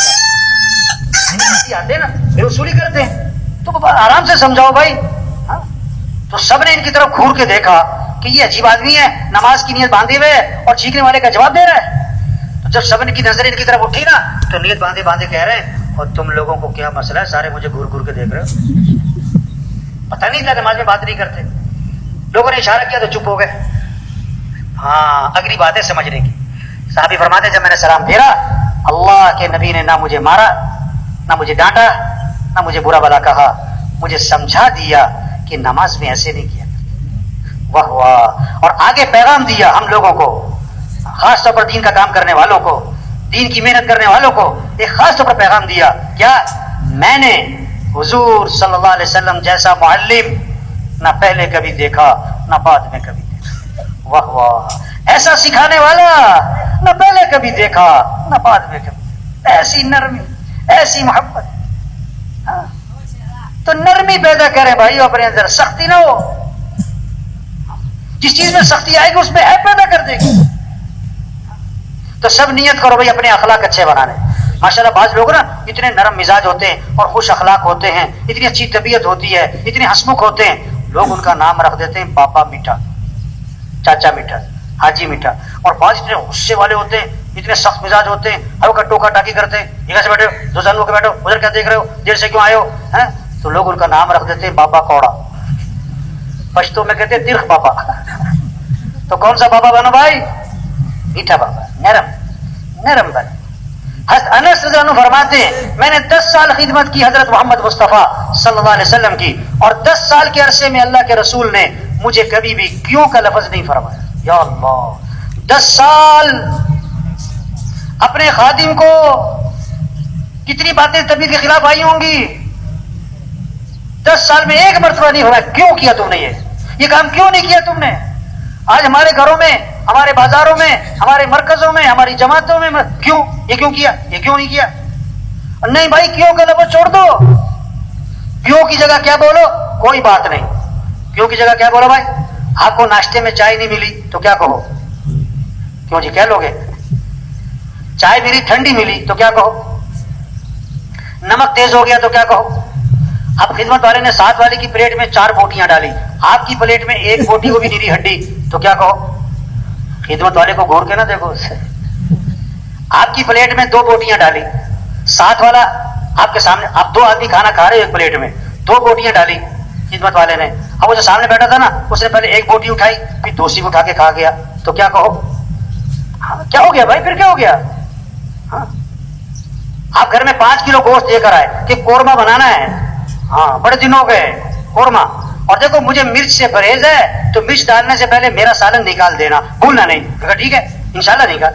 تھا، آتے نا پھر وصولی کرتے ہیں، تو آرام سے سمجھاؤ بھائی۔ تو سب نے ان کی طرف گھور کے دیکھا کہ یہ عجیب آدمی ہے، نماز کی نیت باندھے ہوئے اور چھینکنے والے کا جواب دے رہا ہے۔ تو جب سب کی نظر ان کی طرف اٹھی نا تو نیت باندھے کہہ رہے ہیں اور تم لوگوں کو کیا مسئلہ ہے، سارے مجھے گھور گھور کے دیکھ رہے ہو؟ پتہ نہیں تھا نماز میں بات نہیں کرتے، لوگوں نے اشارہ کیا تو چپ ہو گئے۔ ہاں اگلی بات ہے سمجھنے کی۔ صحابی فرماتے جب میں نے سلام پھیرا، اللہ کے نبی نے نہ مجھے مارا، نہ مجھے ڈانٹا، نہ مجھے برا بھلا کہا، مجھے سمجھا دیا کہ نماز میں ایسے نہیں کیا۔ واہ واہ۔ اور آگے پیغام دیا ہم لوگوں کو، خاص طور پر دین کا کام کرنے والوں کو، دین کی محنت کرنے والوں کو ایک خاص طور پر پیغام دیا، کیا؟ میں نے حضور صلی اللہ علیہ وسلم جیسا معلم نہ پہلے کبھی دیکھا نہ بعد میں کبھی دیکھا. واہ واہ، ایسا سکھانے والا نہ پہلے کبھی دیکھا نہ بعد میں کبھی. ایسی نرمی، ایسی محبت. ہاں تو نرمی پیدا کرے بھائی اپنے اندر، سختی نہ ہو. جس چیز میں سختی آئے گی اس میں عیب پیدا کر دے گی. تو سب نیت کرو بھائی اپنے اخلاق اچھے بنانے. ماشاءاللہ بعض لوگ نا اتنے نرم مزاج ہوتے ہیں اور خوش اخلاق ہوتے ہیں، اتنی اچھی طبیعت ہوتی ہے، اتنے ہنسمکھ ہوتے ہیں، لوگ ان کا نام رکھ دیتے ہیں بابا میٹھا، چاچا میٹھا، حاجی میٹھا. اور بعض اتنے غصے والے ہوتے ہیں، اتنے سخت مزاج ہوتے ہیں، ہر وقت ٹوکا ٹاکی کرتے ہیں، ادھر سے بیٹھو، دو سال ہو کے بیٹھو، ادھر کیا دیکھ رہے ہو، دیر سے کیوں آئے ہو، ہیں؟ تو لوگ ان کا نام رکھ دیتے ہیں بابا کوڑا. پشتو میں کہتے ہیں ترخ بابا. تو کون سا بابا بنو بھائی؟ میٹھا بابا، نرم نرم بن. حضرت انس رضی اللہ عنہ فرماتے ہیں میں نے 10 سال خدمت کی حضرت محمد مصطفیٰ صلی اللہ علیہ وسلم کی، اور 10 سال کے عرصے میں اللہ کے رسول نے مجھے کبھی بھی کیوں کا لفظ نہیں فرمایا. یا اللہ، 10 سال اپنے خادم کو کتنی باتیں طبیعت کے خلاف آئی ہوں گی، 10 سال میں ایک مرتبہ نہیں ہوا کیوں کیا تم نے، یہ کام کیوں نہیں کیا تم نے. آج ہمارے گھروں میں، ہمارے بازاروں میں، ہمارے مرکزوں میں، ہماری جماعتوں میں کیوں، یہ کیوں کیا، یہ کیوں نہیں کیا. نہیں بھائی کیوں کا لفظ چھوڑ دو. کیوں کی جگہ کیا بولو، کوئی بات نہیں. کیوں کی جگہ کیا بولو بھائی؟ آپ کو ناشتے میں چائے نہیں ملی تو کیا کہو؟ کیوں جی کہہ لو گے. چائے میری ٹھنڈی ملی تو کیا کہو؟ نمک تیز ہو گیا تو کیا کہو؟ اب خدمت والے نے ساتھ والے کی پلیٹ میں 4 بوٹیاں ڈالی، آپ کی پلیٹ میں 1 بوٹی کو بھی نیری ہڈی تو کیا کہو؟ خدمت والے کو گھور کے نہ دیکھو. آپ کی پلیٹ میں 2 بوٹیاں ڈالی، ساتھ والا آپ کے سامنے، آپ 2 آدمی کھانا کھا رہے ہو ایک پلیٹ میں، 2 بوٹیاں ڈالی خدمت والے نے. اب وہ جو سامنے بیٹھا تھا نا اس نے پہلے 1 بوٹی اٹھائی، پھر دوسری اٹھا کے کھا گیا تو کیا کہو؟ کیا ہو گیا بھائی، پھر کیا ہو گیا؟ آپ گھر میں 5 کلو گوشت لے کر آئے کہ قورمہ بنانا ہے، ہاں بڑے دن ہو گئے قورمہ، اور دیکھو مجھے مرچ سے پرہیز ہے تو مرچ ڈالنے سے پہلے میرا سالن نکال دینا، بھولنا نہیں. کہا ٹھیک ہے انشاءاللہ نکال.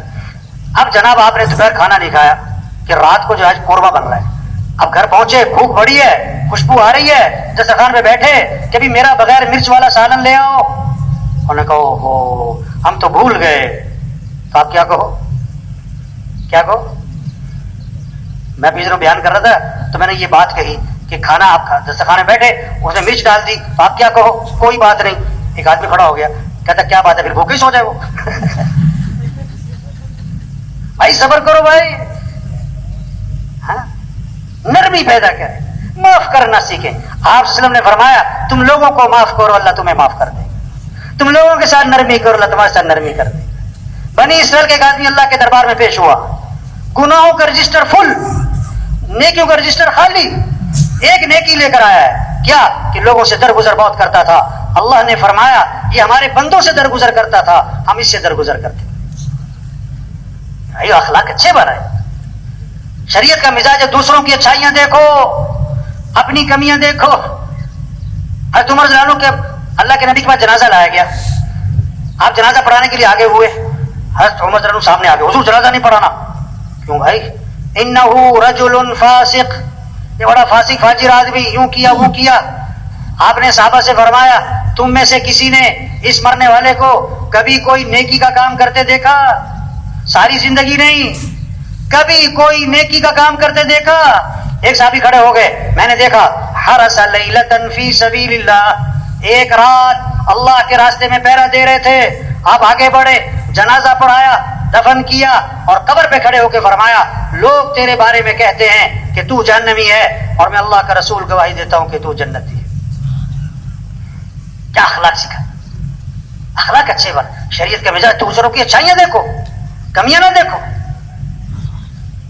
اب جناب آپ نے دوپہر کھانا نہیں کھایا کہ رات کو جو ہے قورمہ بن رہا ہے. اب گھر پہنچے، بھوک بڑی ہے، خوشبو آ رہی ہے، دسترخوان پہ بیٹھے کہ بھی میرا بغیر مرچ والا سالن لے آؤ. انہوں نے کہا اوہو ہم تو بھول گئے. تو آپ کیا کہو؟ کیا کہو؟ میں بھی بیان کر رہا تھا تو میں نے یہ بات کہی کہ کھانا آپ دسترخوان میں بیٹھے، اس نے مرچ ڈال دی تو آپ کیا کہو؟ کوئی بات نہیں. ایک آدمی کھڑا ہو گیا کہتا کیا بات ہے، پھر بھوکے سو جائے وہ. بھائی صبر کرو بھائی. ہاں نرمی پیدا کرے، معاف کرنا سیکھیں. آپ صلی اللہ علیہ وسلم نے فرمایا تم لوگوں کو معاف کرو اللہ تمہیں معاف کر دے. تم لوگوں کے ساتھ نرمی کرو اللہ تمہارے ساتھ نرمی کر دے. بنی اسرائیل کے ایک آدمی اللہ کے دربار میں پیش ہوا، گناہوں کا رجسٹر فل، نیکیوں کا رجسٹر خالی. ایک نیکی لے کر آیا ہے، کیا کہ لوگوں سے درگزر بہت کرتا تھا. اللہ نے فرمایا یہ ہمارے بندوں سے درگزر کرتا تھا، ہم اس سے درگزر کرتے. یہ اخلاق اچھے بنائے. شریعت کا مزاج ہے دوسروں کی اچھائیاں دیکھو، اپنی کمیاں دیکھو. حضرت عمر رضی اللہ عنہ کے اللہ کے نبی کے پاس جنازہ لایا گیا، آپ جنازہ پڑھانے کے لیے آگے ہوئے. حضرت عمر رضی اللہ عنہ سامنے آگے، حضور جنازہ نہیں پڑھانا. کیوں بھائی؟ انہ رجل فاسق، یہ بڑا فاسق فاجر آدمی، یوں کیا وہ کیا. آپ نے صحابہ سے فرمایا تم میں سے کسی نے اس مرنے والے کو کبھی کوئی نیکی کا کام کرتے دیکھا؟ ساری زندگی نہیں، کبھی کوئی نیکی کا کام کرتے دیکھا؟ ایک صحابی کھڑے ہو گئے، میں نے دیکھا حرس لیلۃ فی سبیل اللہ، ایک رات اللہ کے راستے میں پہرا دے رہے تھے. آپ آگے بڑھے، جنازہ پڑھایا، دفن کیا، اور قبر پہ کھڑے ہو کے فرمایا لوگ تیرے بارے میں کہتے ہیں کہ تو جہنمی ہے اور میں اللہ کا رسول گواہی دیتا ہوں کہ تو جنتی ہے. کیا اخلاق سکھا، اخلاق اچھے بن. شریعت کا مزاج دوسروں کی اچھائیاں دیکھو، کمیاں نہ دیکھو.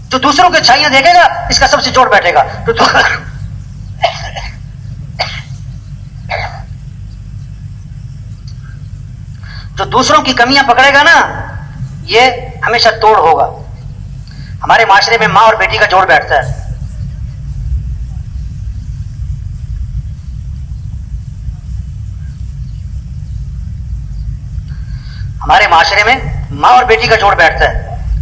جو دوسروں کی اچھائیاں دیکھے گا اس کا سب سے جوڑ بیٹھے گا. جو دوسروں کی کمیاں پکڑے گا نا یہ ہمیشہ توڑ ہوگا. ہمارے معاشرے میں ماں اور بیٹی کا جوڑ بیٹھتا ہے. ہمارے معاشرے میں ماں اور بیٹی کا جوڑ بیٹھتا ہے.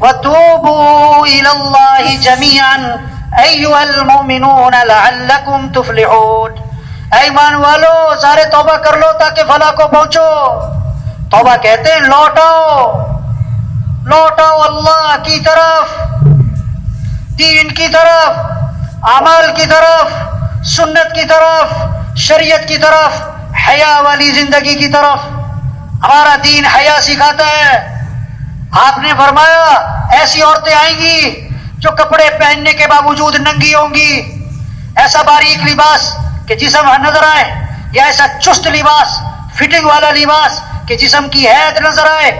وَتُوبُوا إِلَى اللَّهِ جَمِيعًا أَيُّهَا الْمُؤْمِنُونَ لَعَلَّكُمْ تُفْلِحُونَ۔ اے ایمان والو سارے توبہ کر لو تاکہ فلاح کو پہنچو۔ توبہ کہتے ہیں لوٹاؤ اللہ کی طرف، دین کی طرف، اعمال کی طرف، سنت کی طرف، شریعت کی طرف، حیا والی زندگی کی طرف۔ ہمارا دین حیا سکھاتا ہے۔ آپ نے فرمایا ایسی عورتیں آئیں گی جو کپڑے پہننے کے باوجود ننگی ہوں گی، ایسا باریک لباس کہ جسم نظر آئے، یا ایسا چست لباس، فٹنگ والا لباس کہ جسم کی حید نظر آئے۔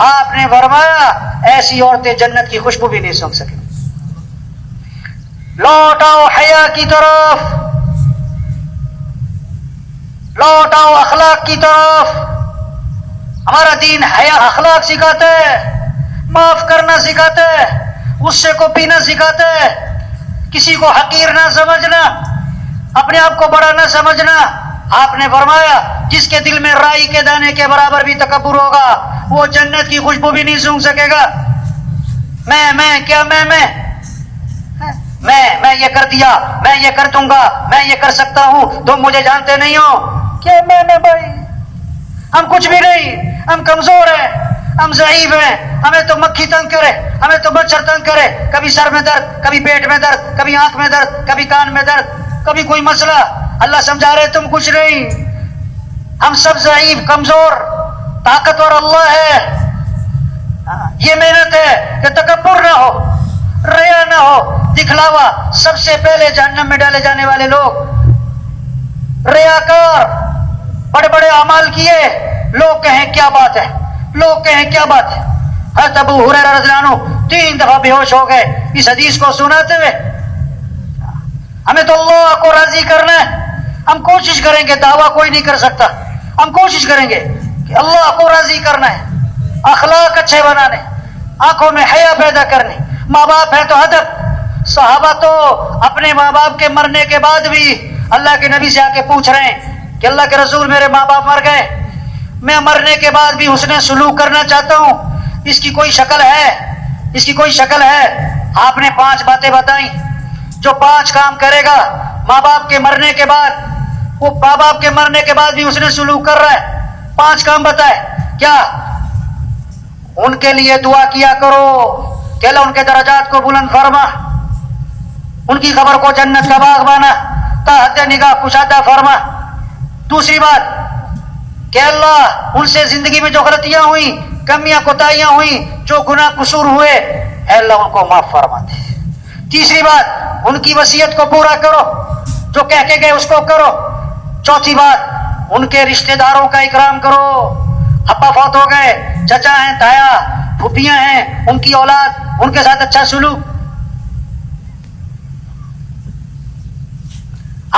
آپ نے فرمایا ایسی عورتیں جنت کی خوشبو بھی نہیں سونگھ سکیں۔ لوٹاؤ حیا کی طرف، لوٹاؤ اخلاق کی طرف۔ ہمارا دین حیا اخلاق سکھاتا ہے، معاف کرنا سکھاتا ہے، غصے کو پینا سکھاتا ہے، کسی کو حقیر نہ سمجھنا، اپنے آپ کو بڑا نہ سمجھنا۔ آپ نے فرمایا جس کے دل میں رائی کے دانے کے برابر بھی تکبر ہوگا وہ جنت کی خوشبو بھی نہیں سونگھ سکے گا۔ میں یہ کر دیا، میں یہ کر دوں گا، میں یہ کر سکتا ہوں، تم مجھے جانتے نہیں ہو۔ کیا میں بھائی، ہم کچھ بھی نہیں، ہم کمزور ہیں، ہم ضعیف ہیں، ہمیں تو مکھی تنگ کرے، ہمیں تو مچھر تنگ کرے، کبھی سر میں درد، کبھی پیٹ میں درد، کبھی آنکھ میں درد، کبھی کان میں درد، کبھی کوئی مسئلہ۔ اللہ سمجھا رہے تم کچھ نہیں، ہم سب ضعیف کمزور، طاقتور اللہ ہے۔ یہ محنت ہے کہ تکبر نہ ہو، ریا نہ ہو، دکھلاوا۔ سب سے پہلے جہنم میں ڈالے جانے والے لوگ ریاکار، بڑے بڑے اعمال کیے، لوگ کہیں کیا بات ہے، لوگ کہیں کیا بات ہے۔ حضرت ابو ہریرہ رضی اللہ عنہ 3 دفعہ بے ہوش ہو گئے اس حدیث کو سناتے ہوئے۔ ہمیں تو اللہ کو راضی کرنا ہے، ہم کوشش کریں گے، دعویٰ کوئی نہیں کر سکتا، ہم کوشش کریں گے کہ اللہ کو راضی کرنا ہے، اخلاق اچھے بنانے، آنکھوں میں حیا پیدا کرنے۔ ماں باپ ہیں تو ادب۔ صحابہ تو اپنے ماں باپ کے مرنے کے بعد بھی اللہ کے نبی سے آ کے پوچھ رہے ہیں کہ اللہ کے رسول میرے ماں باپ مر گئے، میں مرنے کے بعد بھی حسن سلوک کرنا چاہتا ہوں، اس کی کوئی شکل ہے، اس کی کوئی شکل ہے؟ آپ نے 5 باتیں بتائیں۔ جو 5 کام کرے گا ماں باپ کے مرنے کے بعد، وہ ماں باپ کے مرنے کے بعد بھی حسن سلوک کر رہا ہے۔ 5 کام بتائے۔ کیا؟ ان کے لیے دعا کیا کرو کہ اللہ ان کے درجات کو بلند فرما، ان کی خبر کو جنت کا باغ بنا، تا حد نگاہ کشادہ فرما۔ دوسری بات کہ اللہ ان سے زندگی میں جو غلطیاں ہوئیں، کمیاں کوتاہیاں ہوئیں، جو گناہ قصور ہوئے، اے اللہ ان کو معاف فرما دے۔ تیسری بات ان کی وصیت کو پورا کرو، جو کہہ کے گئے اس کو کرو۔ چوتھی بات ان کے رشتہ داروں کا اکرام کرو، ابا فوت ہو گئے، چچا ہیں، تایا، پھوپھیاں ہیں، ان کی اولاد، ان کے ساتھ اچھا سلوک۔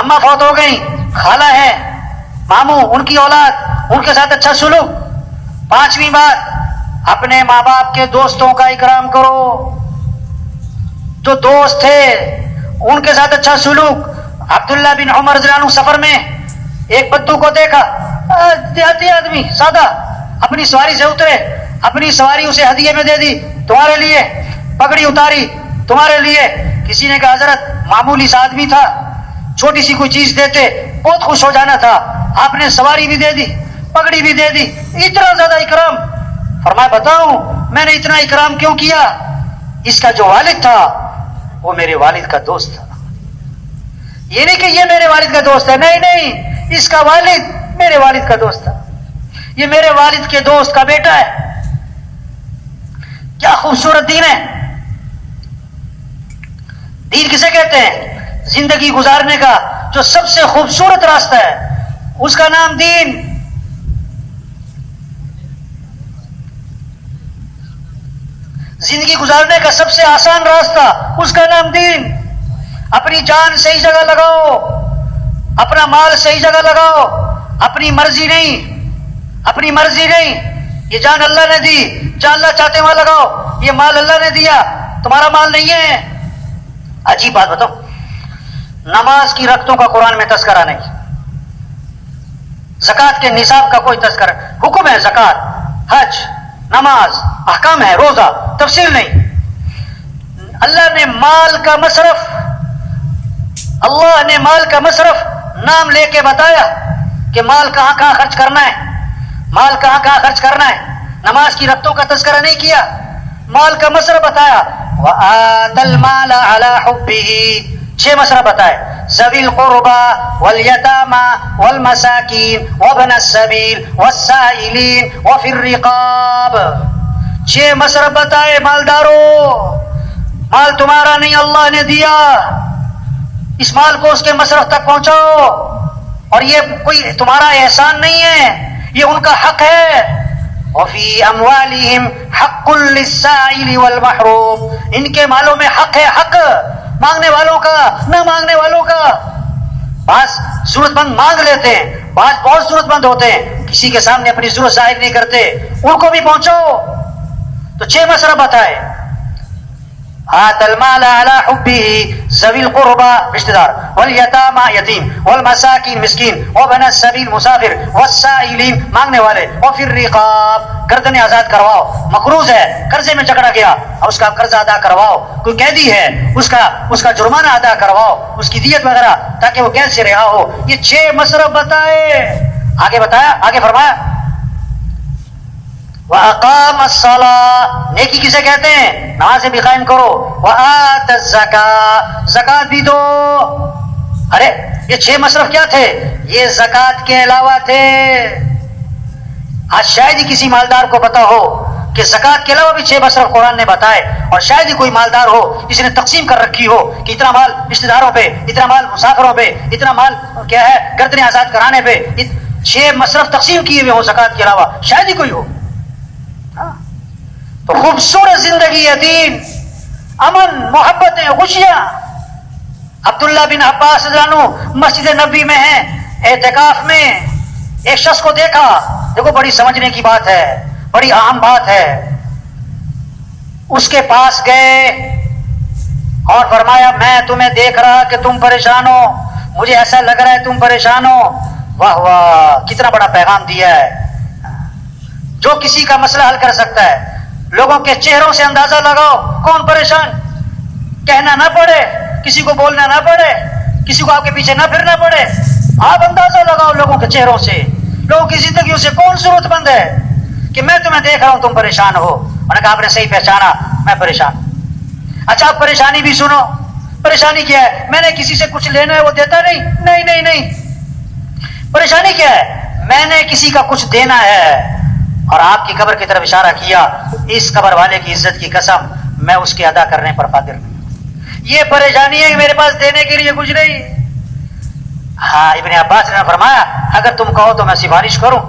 اماں فوت ہو گئی، خالہ ہے، ماموں، ان کی اولاد، ان کے ساتھ اچھا سلوک۔ 5ویں بات اپنے ماں باپ کے دوستوں کا اکرام کرو، جو دوست تھے ان کے ساتھ اچھا سلوک۔ عبداللہ بن عمر رضی اللہ عنہ سفر میں ایک بدو کو دیکھا، دیہاتی آدمی سادہ، اپنی سواری سے اترے، اپنی سواری اسے ہدیے میں دے دی، تمہارے لیے، پگڑی اتاری تمہارے لیے۔ کسی نے کہا حضرت معمولی سا آدمی تھا، چھوٹی سی کوئی چیز دیتے بہت خوش ہو جانا تھا، آپ نے سواری بھی دے دی، پگڑی بھی دے دی، اتنا زیادہ اکرام۔ فرمایا بتاؤں میں نے اتنا اکرام کیوں کیا؟ اس کا جو والد تھا وہ میرے والد کا دوست تھا۔ یہ نہیں کہ یہ میرے والد کا دوست ہے، نہیں نہیں، اس کا والد میرے والد کا دوست تھا، یہ میرے والد کے دوست کا بیٹا ہے۔ کیا خوبصورت دین ہے! دین کسے کہتے ہیں؟ زندگی گزارنے کا جو سب سے خوبصورت راستہ ہے اس کا نام دین۔ زندگی گزارنے کا سب سے آسان راستہ اس کا نام دین۔ اپنی جان صحیح جگہ لگاؤ، اپنا مال صحیح جگہ لگاؤ، اپنی مرضی نہیں، اپنی مرضی نہیں۔ یہ جان اللہ نے دی، جہاں اللہ چاہتے وہاں لگاؤ۔ یہ مال اللہ نے دیا، تمہارا مال نہیں ہے۔ عجیب بات بتاؤ، نماز کی رکعتوں کا قرآن میں تذکرہ نہیں، زکوٰۃ کے نصاب کا کوئی تذکرہ، حکم ہے زکوٰۃ، حج، نماز، احکام ہے، روزہ، تفصیل نہیں۔ اللہ نے مال کا مصرف، اللہ نے مال کا مصرف نام لے کے بتایا کہ مال کہاں کہاں خرچ کرنا ہے، مال کہاں کہاں خرچ کرنا ہے. نماز کی رکعتوں کا تذکرہ نہیں کیا، مال کا مصرف بتایا. وَآتَى الْمَالَ عَلَى حُبِّهِ، 6 مصرف بتائے. ذوی القربى والیتامى والمساکین وابن السبیل والسائلین وفی الرقاب. 6 مصرف بتائے. مالداروں، مال تمہارا نہیں، اللہ نے دیا، اس مال کو اس کے مصرف تک پہنچاؤ، اور یہ کوئی تمہارا احسان نہیں ہے، یہ ان کا حق ہے. وفی اموالہم حق للسائل والمحروم، ان کے مالوں میں حق ہے، حق مانگنے والوں کا، نہ مانگنے والوں کا. بعض ضرورت مند مانگ لیتے ہیں، بعض بہت ضرورت مند ہوتے ہیں، کسی کے سامنے اپنی ضرورت ظاہر نہیں کرتے، ان کو بھی پہنچاؤ. تو 6 مصرف بتائے. آتى المال على حبه ذوي القربى رشتہ دار، والیتامى یتیم، والمساکین مسکین، وابن السبیل مسافر، والسائلین مانگنے والے، وفی الرقاب گردنیں آزاد کرواؤ. مقروض ہے، قرضے میں جکڑا گیا، اور اس کا قرض ادا کرواؤ. کوئی قیدی ہے، اس کا جرمانہ ادا کرواؤ، اس کی دیت وغیرہ، تاکہ وہ قید سے رہا ہو. یہ 6 مصرف بتائے. آگے بتایا، آگے فرمایا وَأَقَامَ الصَّلَاةَ، نیکی کسے کہتے ہیں؟ نمازیں بھی قائم کرو. وَآتَ الزَّكَاةَ، زکات بھی دو. ارے یہ 6 مصرف کیا تھے؟ یہ زکات کے علاوہ تھے. آج شاید ہی کسی مالدار کو پتا ہو کہ زکات کے علاوہ بھی 6 مصرف قرآن نے بتائے، اور شاید ہی کوئی مالدار ہو جس نے تقسیم کر رکھی ہو کہ اتنا مال رشتہ داروں پہ، اتنا مال مسافروں پہ، اتنا مال کیا ہے گردنیں آزاد کرانے پہ. 6 مصرف تقسیم کیے ہوئے ہو زکات کے علاوہ، شاید ہی کوئی ہو. تو خوبصورت زندگی ہے، دین، امن، محبتیں، خوشیاں. عبداللہ بن عباس رضی اللہ عنہ مسجد نبی میں ہیں، اعتکاف میں. ایک شخص کو دیکھا، دیکھو بڑی سمجھنے کی بات ہے، بڑی اہم بات ہے. اس کے پاس گئے اور فرمایا میں تمہیں دیکھ رہا کہ تم پریشان ہو، مجھے ایسا لگ رہا ہے تم پریشان ہو. واہ واہ، کتنا بڑا پیغام دیا ہے. جو کسی کا مسئلہ حل کر سکتا ہے. لوگوں کے چہروں سے اندازہ لگاؤ کون پریشان، کہنا نہ پڑے، کسی کو بولنا نہ پڑے، کسی کو آپ کے پیچھے نہ پھرنا پڑے. آپ اندازہ لگاؤ لوگوں کے چہروں سے، لوگوں کی زندگیوں سے کون ضرورت مند ہے کہ میں تمہیں دیکھ رہا ہوں تم پریشان ہو. انہوں نے کہا آپ نے صحیح پہچانا، میں پریشان. اچھا آپ پریشانی بھی سنو. پریشانی کیا ہے؟ میں نے کسی سے کچھ لینا ہے وہ دیتا نہیں. نہیں نہیں نہیں، پریشانی کیا ہے؟ میں نے کسی کا کچھ دینا ہے، اور آپ کی قبر کی طرف اشارہ کیا. اس قبر والے کی عزت کی قسم میں اس کے ادا کرنے پر قادر نہیں. یہ پریشانی ہے کہ میرے پاس دینے کے لیے کچھ نہیں. ہاں ابن عباس نے فرمایا اگر تم کہو تو میں سفارش کروں.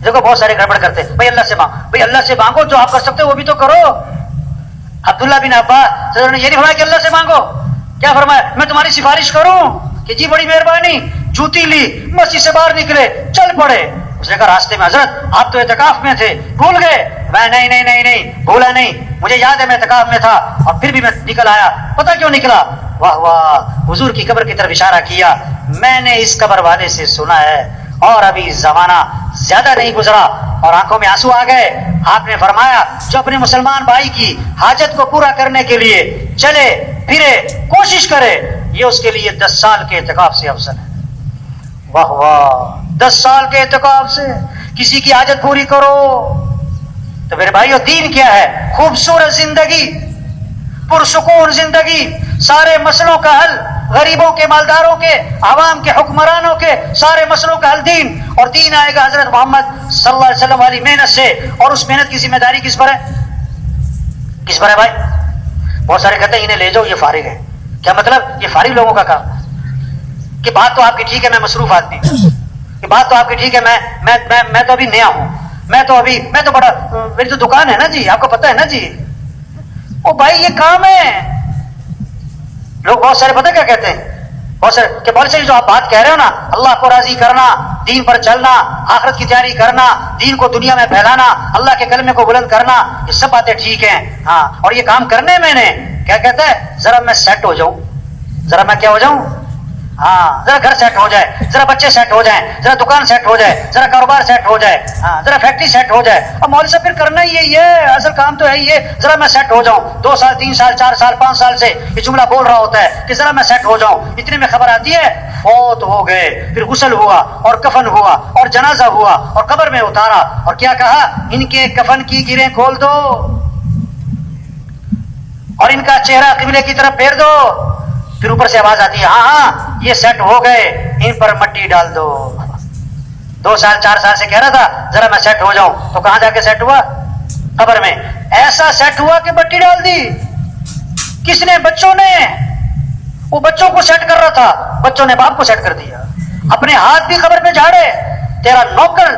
دیکھو بہت سارے گڑبڑ کرتے، بھائی اللہ سے مانگو، بھائی اللہ سے مانگو، جو آپ کر سکتے ہو وہ بھی تو کرو. عبداللہ بن عباس نے یہ نہیں فرمایا کہ اللہ سے مانگو، کیا فرمایا میں تمہاری سفارش کروں کہ جی بڑی مہربانی. جوتی لی، مسجد سے باہر نکلے، چل پڑے. اس نے کہا راستے میں حضرت آپ تو اعتکاف میں تھے، بھول گئے؟ میں نہیں نہیں نہیں نہیں بھولا نہیں، مجھے یاد ہے میں اعتکاف میں تھا، اور پھر بھی میں نکل آیا. پتہ کیوں نکلا؟ واہ واہ، حضور کی قبر کی طرف اشارہ کیا. میں نے اس قبر والے سے سنا ہے، اور ابھی زمانہ زیادہ نہیں گزرا اور آنکھوں میں آنسو آ گئے. آپ نے فرمایا جو اپنے مسلمان بھائی کی حاجت کو پورا کرنے کے لیے چلے پھرے، کوشش کرے، یہ اس کے لیے 10 سال کے اعتکاف سے افضل ہے. واہ واہ، 10 سال کے اعتکاف سے کسی کی حاجت پوری کرو. تو میرے بھائیو دین کیا ہے؟ خوبصورت زندگی، پرسکون زندگی، سارے مسئلوں کا حل، غریبوں کے، مالداروں کے، عوام کے، حکمرانوں کے سارے مسئلوں کا حل دین. اور دین آئے گا حضرت محمد صلی اللہ علیہ وسلم والی محنت سے. اور اس محنت کی ذمہ داری کس پر ہے؟ کس پر ہے بھائی؟ بہت سارے کہتے ہیں انہیں لے جاؤ یہ فارغ ہے. کیا مطلب؟ یہ فارغ لوگوں کا کام ہے کہ بات تو آپ کی ٹھیک ہے میں مصروف آدمی ہوں، کہ بات تو آپ کی ٹھیک ہے میں تو ابھی نیا ہوں، میں تو بڑا، میری تو دکان ہے نا جی، آپ کو پتہ ہے نا جی. او بھائی یہ کام ہے. لوگ بہت سارے پتہ کیا کہتے ہیں، بہت سارے کہ بہت ساری جو آپ بات کہہ رہے ہو نا، اللہ کو راضی کرنا، دین پر چلنا، آخرت کی تیاری کرنا، دین کو دنیا میں پھیلانا، اللہ کے کلمے کو بلند کرنا، یہ سب باتیں ٹھیک ہیں. ہاں، اور یہ کام کرنے میں نے کیا کہتا ہے، ذرا میں سیٹ ہو جاؤں، ذرا میں کیا ہو جاؤں. ہاں ذرا گھر سیٹ ہو جائے، ذرا بچے سیٹ ہو جائیں، ذرا دکان سیٹ ہو جائے، ذرا کاروبار سیٹ ہو جائے، ہاں ذرا فیکٹری سیٹ ہو جائے. اب مولوی صاحب پھر کرنا ہی یہی ہے، اصل کام تو ہے یہ، ذرا میں سیٹ ہو جاؤں. 2 سال 3 سال 4 سال 5 سال سے یہ جملہ بول رہا ہوتا ہے کہ ذرا میں سیٹ ہو جاؤں. اتنے میں خبر آتی ہے فوت ہو گئے. پھر غسل ہوا اور کفن ہوا اور جنازہ ہوا اور قبر میں اتارا اور کیا کہا، ان کے کفن کی گریں کھول دو اور ان کا چہرہ قبلے کی طرف پھیر دو. پھر اوپر سے آواز آتی ہے ہاں ہاں یہ سیٹ ہو گئے، ان پر مٹی ڈال دو. 2 سال 4 سال سے کہہ رہا تھا ذرا میں سیٹ ہو جاؤں، تو کہاں جا کے سیٹ ہوا؟ قبر میں. ایسا سیٹ ہوا کہ مٹی ڈال دی. کس نے؟ بچوں نے. وہ بچوں کو سیٹ کر رہا تھا، بچوں نے باپ کو سیٹ کر دیا. اپنے ہاتھ بھی قبر پہ جھاڑے، تیرا نوکر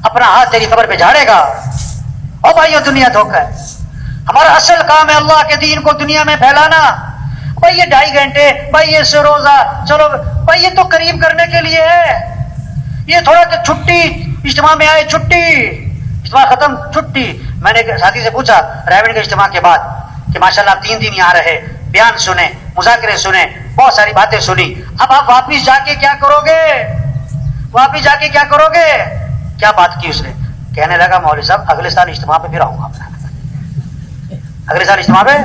اپنا ہاتھ تیری قبر پہ جھاڑے گا. او بھائیو دنیا دھوکہ ہے. ہمارا اصل کام ہے اللہ کے دین کو دنیا میں پھیلانا. بھائی یہ 2.5 گھنٹے، بھائی یہ روزہ، چلو بھائی یہ تو قریب کرنے کے لیے ہے. یہ تھوڑا کہ چھٹی اجتماع میں آئے، چھٹی اجتماع ختم چھٹی. میں نے ایک ساتھی سے پوچھا رائبن کے اجتماع کے بعد کہ ماشاءاللہ آپ 3 دن یہاں رہے، بیان سنے، مذاکرے سنے، بہت ساری باتیں سنی، اب آپ واپس جا کے کیا کرو گے؟ واپس جا کے کیا کرو گے؟ کیا بات کی اس نے؟ کہنے لگا مولوی صاحب اگلے سال اجتماع پہ پھر آؤں گا. اگلے سال اجتماع پہ،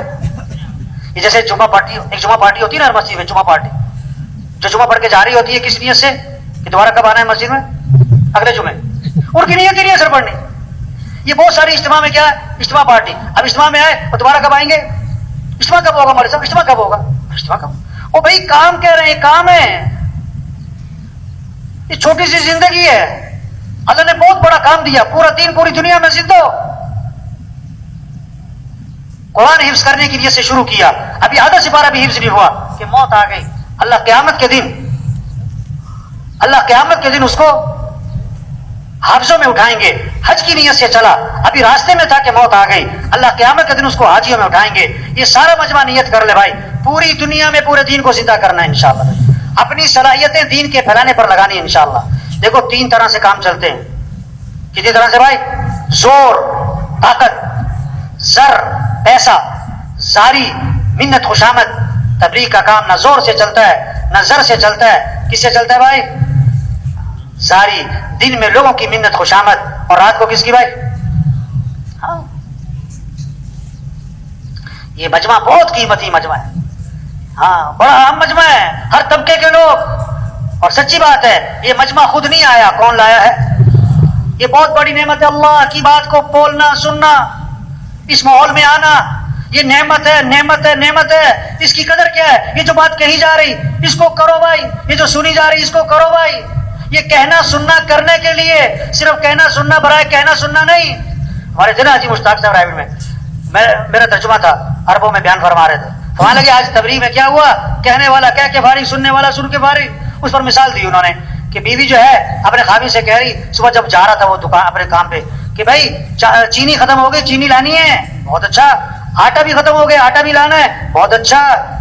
یہ جیسے جمعہ پارٹی، ایک جمعہ پارٹی ہوتی ہے نا ہر مسجد میں، جمعہ پارٹی جو جمعہ پڑھ کے جا رہی ہوتی ہے کس نیت سے کہ دوبارہ کب آنا ہے مسجد میں؟ اگلے جمعے. ان کی نیت ہی نہیں ہے سر پڑھنی. یہ بہت ساری اجتماع میں کیا ہے؟ اجتماع پارٹی. اب اجتماع میں آئے اور دوبارہ کب آئیں گے؟ اجتماع کب ہوگا مولوی صاحب؟ اجتماع کب ہوگا؟ اجتماع کب؟ او بھائی کام کہہ رہے ہیں، کام ہے. یہ چھوٹی سی زندگی ہے، اللہ نے بہت بڑا کام دیا، پورا دین پوری دنیا میں زندہ ہو. قرآن حفظ کرنے کی نیت سے شروع کیا، ابھی آدھا سپارہ بھی حفظ نہیں ہوا کہ موت آ گئی. اللہ قیامت کے دن اس کو حافظوں میں اٹھائیں گے. حج کی نیت سے چلا، ابھی راستے میں تھا کہ موت آ گئی. اللہ قیامت کے دن اس کو حاجیوں میں اٹھائیں گے. یہ سارا مجمع نیت کر لے بھائی، پوری دنیا میں پورے دین کو زندہ کرنا ہے انشاءاللہ. اپنی صلاحیتیں دین کے پھیلانے پر لگانی ہے انشاءاللہ. دیکھو 3 طرح سے کام چلتے ہیں. کتنی طرح سے بھائی؟ زور، طاقت، زر، پیسہ، زاری، منت، خوشامد. تبلیغ کا کام نہ زور سے چلتا ہے نہ زر سے چلتا ہے. کس سے چلتا ہے بھائی؟ زاری. دن میں لوگوں کی منت خوشامد اور رات کو کس کی بھائی؟ ہاں. یہ مجمع بہت قیمتی مجمع ہے، ہاں بڑا اہم مجمع ہے، ہر طبقے کے لوگ. اور سچی بات ہے یہ مجمع خود نہیں آیا، کون لایا ہے؟ یہ بہت بڑی نعمت ہے. اللہ کی بات کو بولنا، سننا، اس ماحول میں آنا، یہ نعمت ہے، نعمت ہے، نعمت ہے. اس کی قدر کیا ہے؟ یہ جو بات کہی جا رہی اس کو کرو بھائی، یہ جو سنی جا رہی اس کو کرو بھائی. یہ کہنا سننا کرنے کے لیے، صرف کہنا سننا برائے کہنا سننا نہیں. ہمارے تھے نا حاجی مشتاق صاحب رائبن میں، میرا ترجمہ تھا، عربوں میں بیان فرما رہے تھے. تو وہاں لگے آج تبلیغ میں کیا ہوا، کہنے والا کہہ کے فارغ، سننے والا سن کے فارغ. اس پر مثال دی انہوں نے کہ بیوی جو ہے اپنے خاوند سے کہہ رہی صبح جب جا رہا تھا وہ دکان اپنے کام پہ کہ بھائی چینی ختم ہو گئی، چینی لانی ہے. بہت اچھا. آٹا بھی ختم ہو گیا، آٹا بھی لانا ہے. بہت اچھا.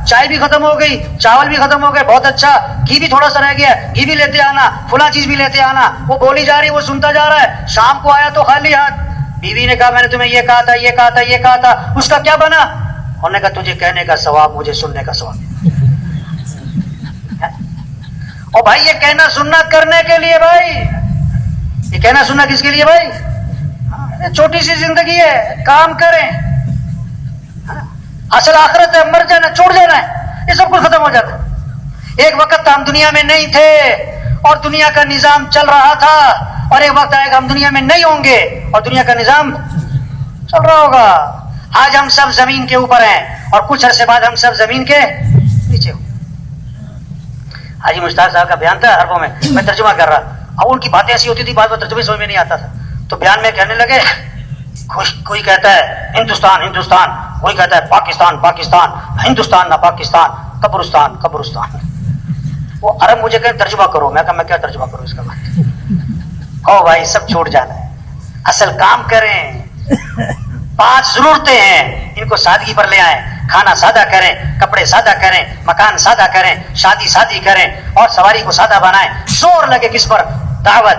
چائے بھی ختم ہو گئی، چاول بھی ختم ہو گئے. بہت اچھا. گھی بھی تھوڑا سا رہ گیا، گھی بھی لیتے آنا، فلاں چیز بھی لیتے آنا. وہ بولی جا رہی، وہ سنتا جا رہا ہے. شام کو آیا تو خالی ہاتھ. بیوی نے کہا میں نے تمہیں یہ کہا تھا، یہ کہا تھا، یہ کہا تھا. اس کا کیا بنا؟ انہوں نے کہا تجھے کہنے کا ثواب، مجھے سننے کا ثواب. اور بھائی یہ کہنا سننا کرنے کے لیے بھائی، یہ کہنا سننا کس کے لیے بھائی؟ چھوٹی سی زندگی ہے، کام کریں. اصل آخرت ہے، مر جانا، چھوڑ جانا ہے، یہ سب کچھ ختم ہو جاتا ہے. ایک وقت ہم دنیا میں نہیں تھے اور دنیا کا نظام چل رہا تھا، اور ایک وقت آئے گا ہم دنیا میں نہیں ہوں گے اور دنیا کا نظام چل رہا ہوگا. آج ہم سب زمین کے اوپر ہیں اور کچھ عرصے بعد ہم سب زمین کے نیچے ہوں. حاجی مشتاق صاحب کا بیان تھا عربوں میں ترجمہ کر رہا. اب ان کی باتیں ایسی ہوتی تھی، بعد میں ترجمے سمجھ میں نہیں آتا تھا. تو بیان میں کہنے لگے کوئی کہتا ہے ہندوستان ہندوستان، کوئی کہتا ہے پاکستان پاکستان، ہندوستان نہ پاکستان، قبرستان قبرستان. وہ عرب مجھے کہ ترجمہ کرو. میں کہا میں کیا ترجمہ کروں اس کا بات؟ او بھائی سب چھوٹ جانا ہے، اصل کام کریں. 5 ضرورتیں ہیں، ان کو سادگی پر لے آئیں. کھانا سادہ کریں، کپڑے سادہ کریں، مکان سادہ کریں، شادی سادی کریں اور سواری کو سادہ بنائیں. زور لگے کس پر؟ دعوت،